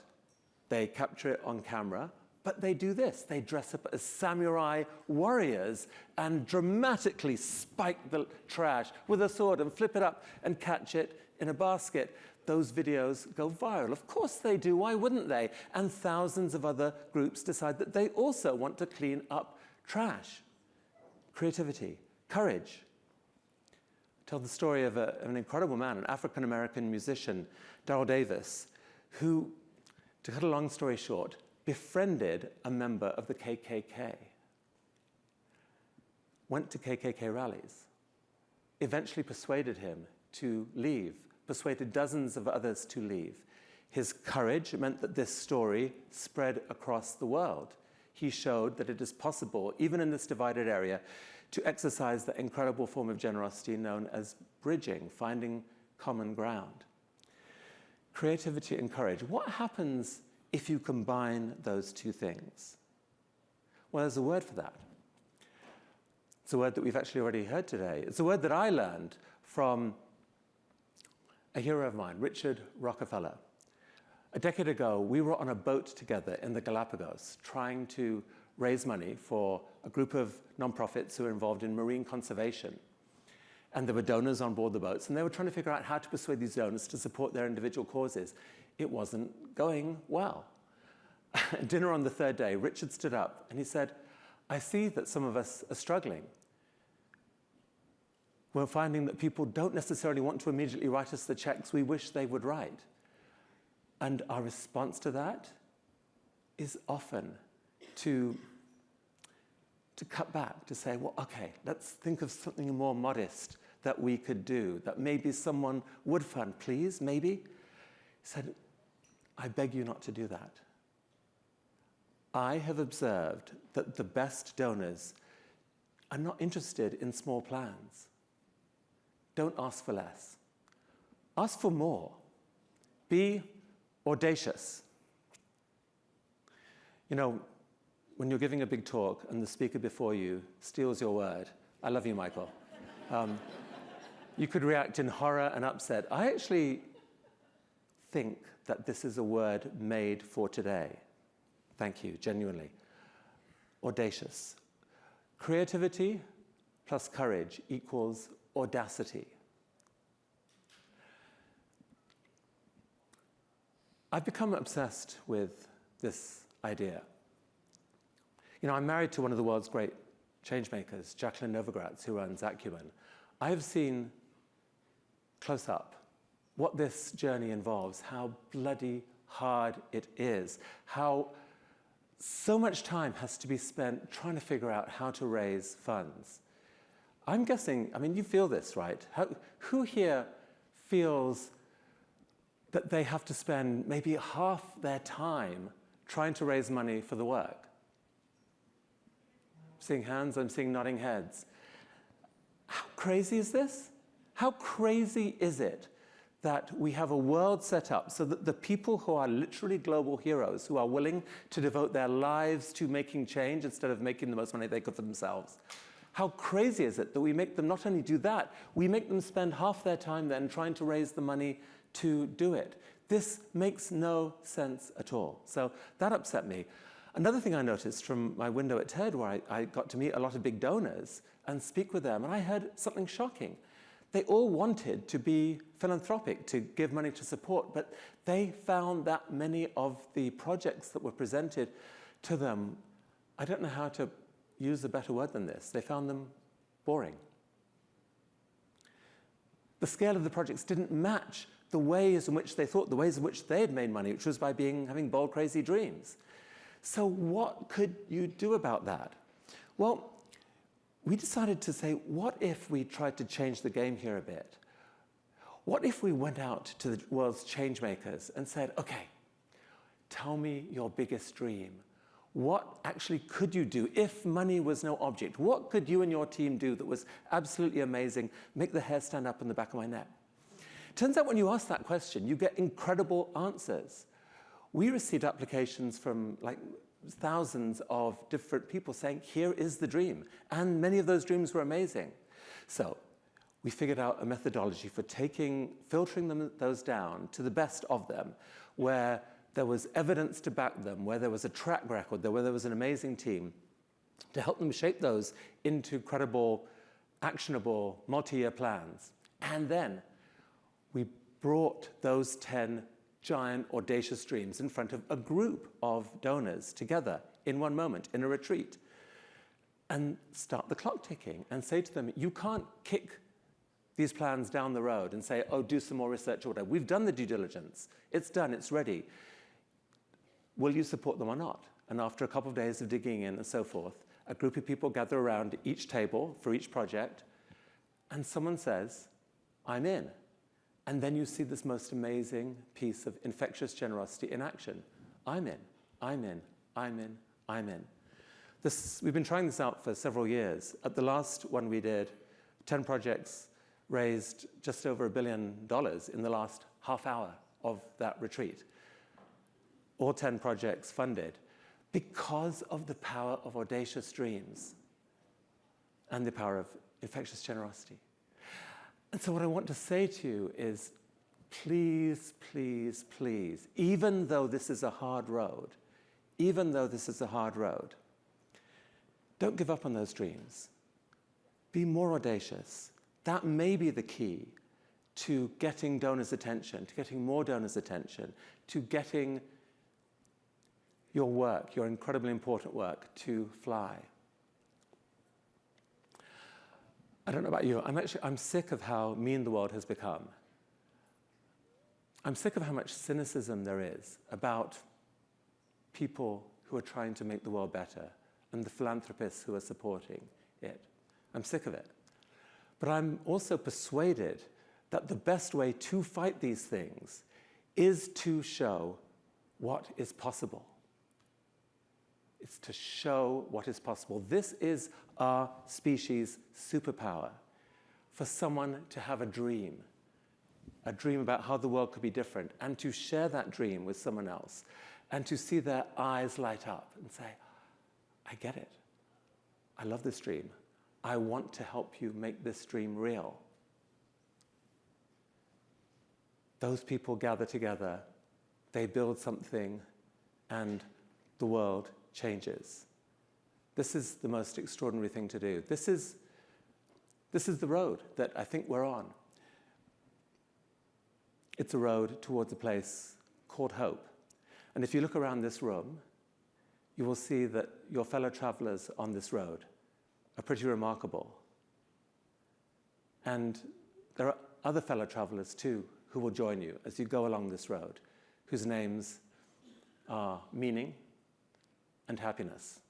they capture it on camera, but they do this. They dress up as samurai warriors and dramatically spike the trash with a sword and flip it up and catch it in a basket. Those videos go viral. Of course they do. Why wouldn't they? And thousands of other groups decide that they also want to clean up trash. Creativity, courage. Tell the story of an incredible man, an African-American musician, Daryl Davis, who, to cut a long story short, befriended a member of the KKK, went to KKK rallies, eventually persuaded him to leave, persuaded dozens of others to leave. His courage meant that this story spread across the world. He showed that it is possible, even in this divided area, to exercise the incredible form of generosity known as bridging, finding common ground. Creativity and courage. What happens if you combine those two things? Well, there's a word for that. It's a word that we've actually already heard today. It's a word that I learned from a hero of mine, Richard Rockefeller. A decade ago, we were on a boat together in the Galapagos trying to raise money for a group of nonprofits who are involved in marine conservation. And there were donors on board the boats, and they were trying to figure out how to persuade these donors to support their individual causes. It wasn't going well. At dinner on the third day, Richard stood up and he said, "I see that some of us are struggling. We're finding that people don't necessarily want to immediately write us the checks we wish they would write. And our response to that is often to cut back, to say, well, okay, let's think of something more modest that we could do, that maybe someone would fund, please, maybe? He said, I beg you not to do that. I have observed that the best donors are not interested in small plans. Don't ask for less. Ask for more. Be audacious. You know, when you're giving a big talk and the speaker before you steals your word, I love you, Michael. You could react in horror and upset. I actually think that this is a word made for today. Thank you, genuinely. Audacious. Creativity plus courage equals audacity. I've become obsessed with this idea. You know, I'm married to one of the world's great changemakers, Jacqueline Novogratz, who runs Acumen. I have seen close up what this journey involves, how bloody hard it is, how so much time has to be spent trying to figure out how to raise funds. I'm guessing, I mean, you feel this, right? Who here feels that they have to spend maybe half their time trying to raise money for the work? I'm seeing hands, I'm seeing nodding heads. How crazy is this? How crazy is it that we have a world set up so that the people who are literally global heroes, who are willing to devote their lives to making change instead of making the most money they could for themselves, how crazy is it that we make them not only do that, we make them spend half their time then trying to raise the money to do it? This makes no sense at all. So that upset me. Another thing I noticed from my window at TED, where I got to meet a lot of big donors and speak with them, and I heard something shocking. They all wanted to be philanthropic, to give money to support, but they found that many of the projects that were presented to them, I don't know how to use a better word than this, they found them boring. The scale of the projects didn't match the ways in which they thought, the ways in which they had made money, which was by having bold, crazy dreams. So what could you do about that? Well, we decided to say, what if we tried to change the game here a bit? What if we went out to the world's change makers and said, okay, tell me your biggest dream. What actually could you do if money was no object? What could you and your team do that was absolutely amazing, make the hair stand up on the back of my neck? Turns out when you ask that question, you get incredible answers. We received applications from thousands of different people saying, here is the dream. And many of those dreams were amazing. So we figured out a methodology for filtering those down to the best of them, where there was evidence to back them, where there was a track record, where there was an amazing team, to help them shape those into credible, actionable, multi-year plans. And then we brought those 10 giant, audacious dreams in front of a group of donors together in one moment, in a retreat, and start the clock ticking and say to them, you can't kick these plans down the road and say, oh, do some more research or whatever. We've done the due diligence. It's done. It's ready. Will you support them or not? And after a couple of days of digging in and so forth, a group of people gather around each table for each project, and someone says, I'm in. And then you see this most amazing piece of infectious generosity in action. I'm in, I'm in, I'm in, I'm in. We've been trying this out for several years. At the last one we did, 10 projects raised just over $1 billion in the last half hour of that retreat. All 10 projects funded because of the power of audacious dreams and the power of infectious generosity. And so what I want to say to you is, please, please, please, even though this is a hard road, don't give up on those dreams. Be more audacious. That may be the key to getting donors' attention, to getting more donors' attention, to getting your work, your incredibly important work, to fly. I don't know about you, I'm sick of how mean the world has become. I'm sick of how much cynicism there is about people who are trying to make the world better and the philanthropists who are supporting it. I'm sick of it. But I'm also persuaded that the best way to fight these things is to show what is possible. It's to show what is possible. This is our species' superpower. For someone to have a dream about how the world could be different, and to share that dream with someone else, and to see their eyes light up and say, I get it. I love this dream. I want to help you make this dream real. Those people gather together, they build something, and the world changes. This is the most extraordinary thing to do. This is the road that I think we're on. It's a road towards a place called hope. And if you look around this room, you will see that your fellow travelers on this road are pretty remarkable. And there are other fellow travelers too who will join you as you go along this road, whose names are meaning and happiness.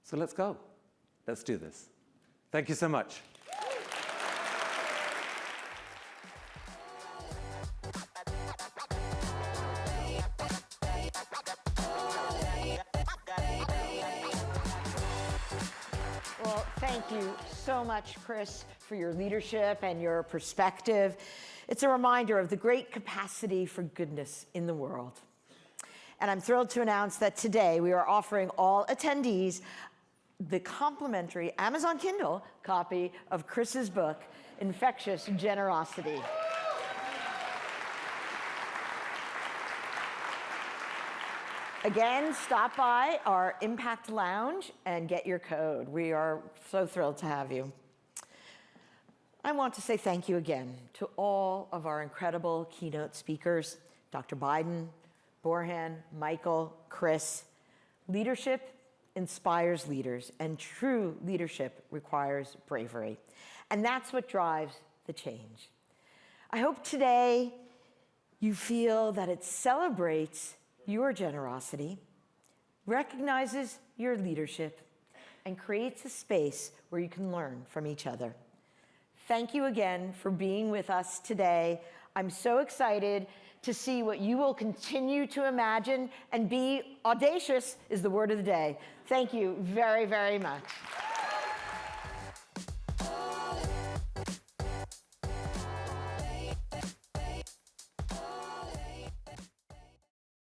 So let's go. Let's do this. Thank you so much. Well, thank you so much, Chris, for your leadership and your perspective. It's a reminder of the great capacity for goodness in the world. And I'm thrilled to announce that today we are offering all attendees the complimentary Amazon Kindle copy of Chris's book, Infectious Generosity. Again, stop by our Impact Lounge and get your code. We are so thrilled to have you. I want to say thank you again to all of our incredible keynote speakers, Dr. Biden, Borjan, Michael, Chris. Leadership inspires leaders, and true leadership requires bravery. And that's what drives the change. I hope today you feel that it celebrates your generosity, recognizes your leadership, and creates a space where you can learn from each other. Thank you again for being with us today. I'm so excited to see what you will continue to imagine, and be audacious is the word of the day. Thank you very, very much.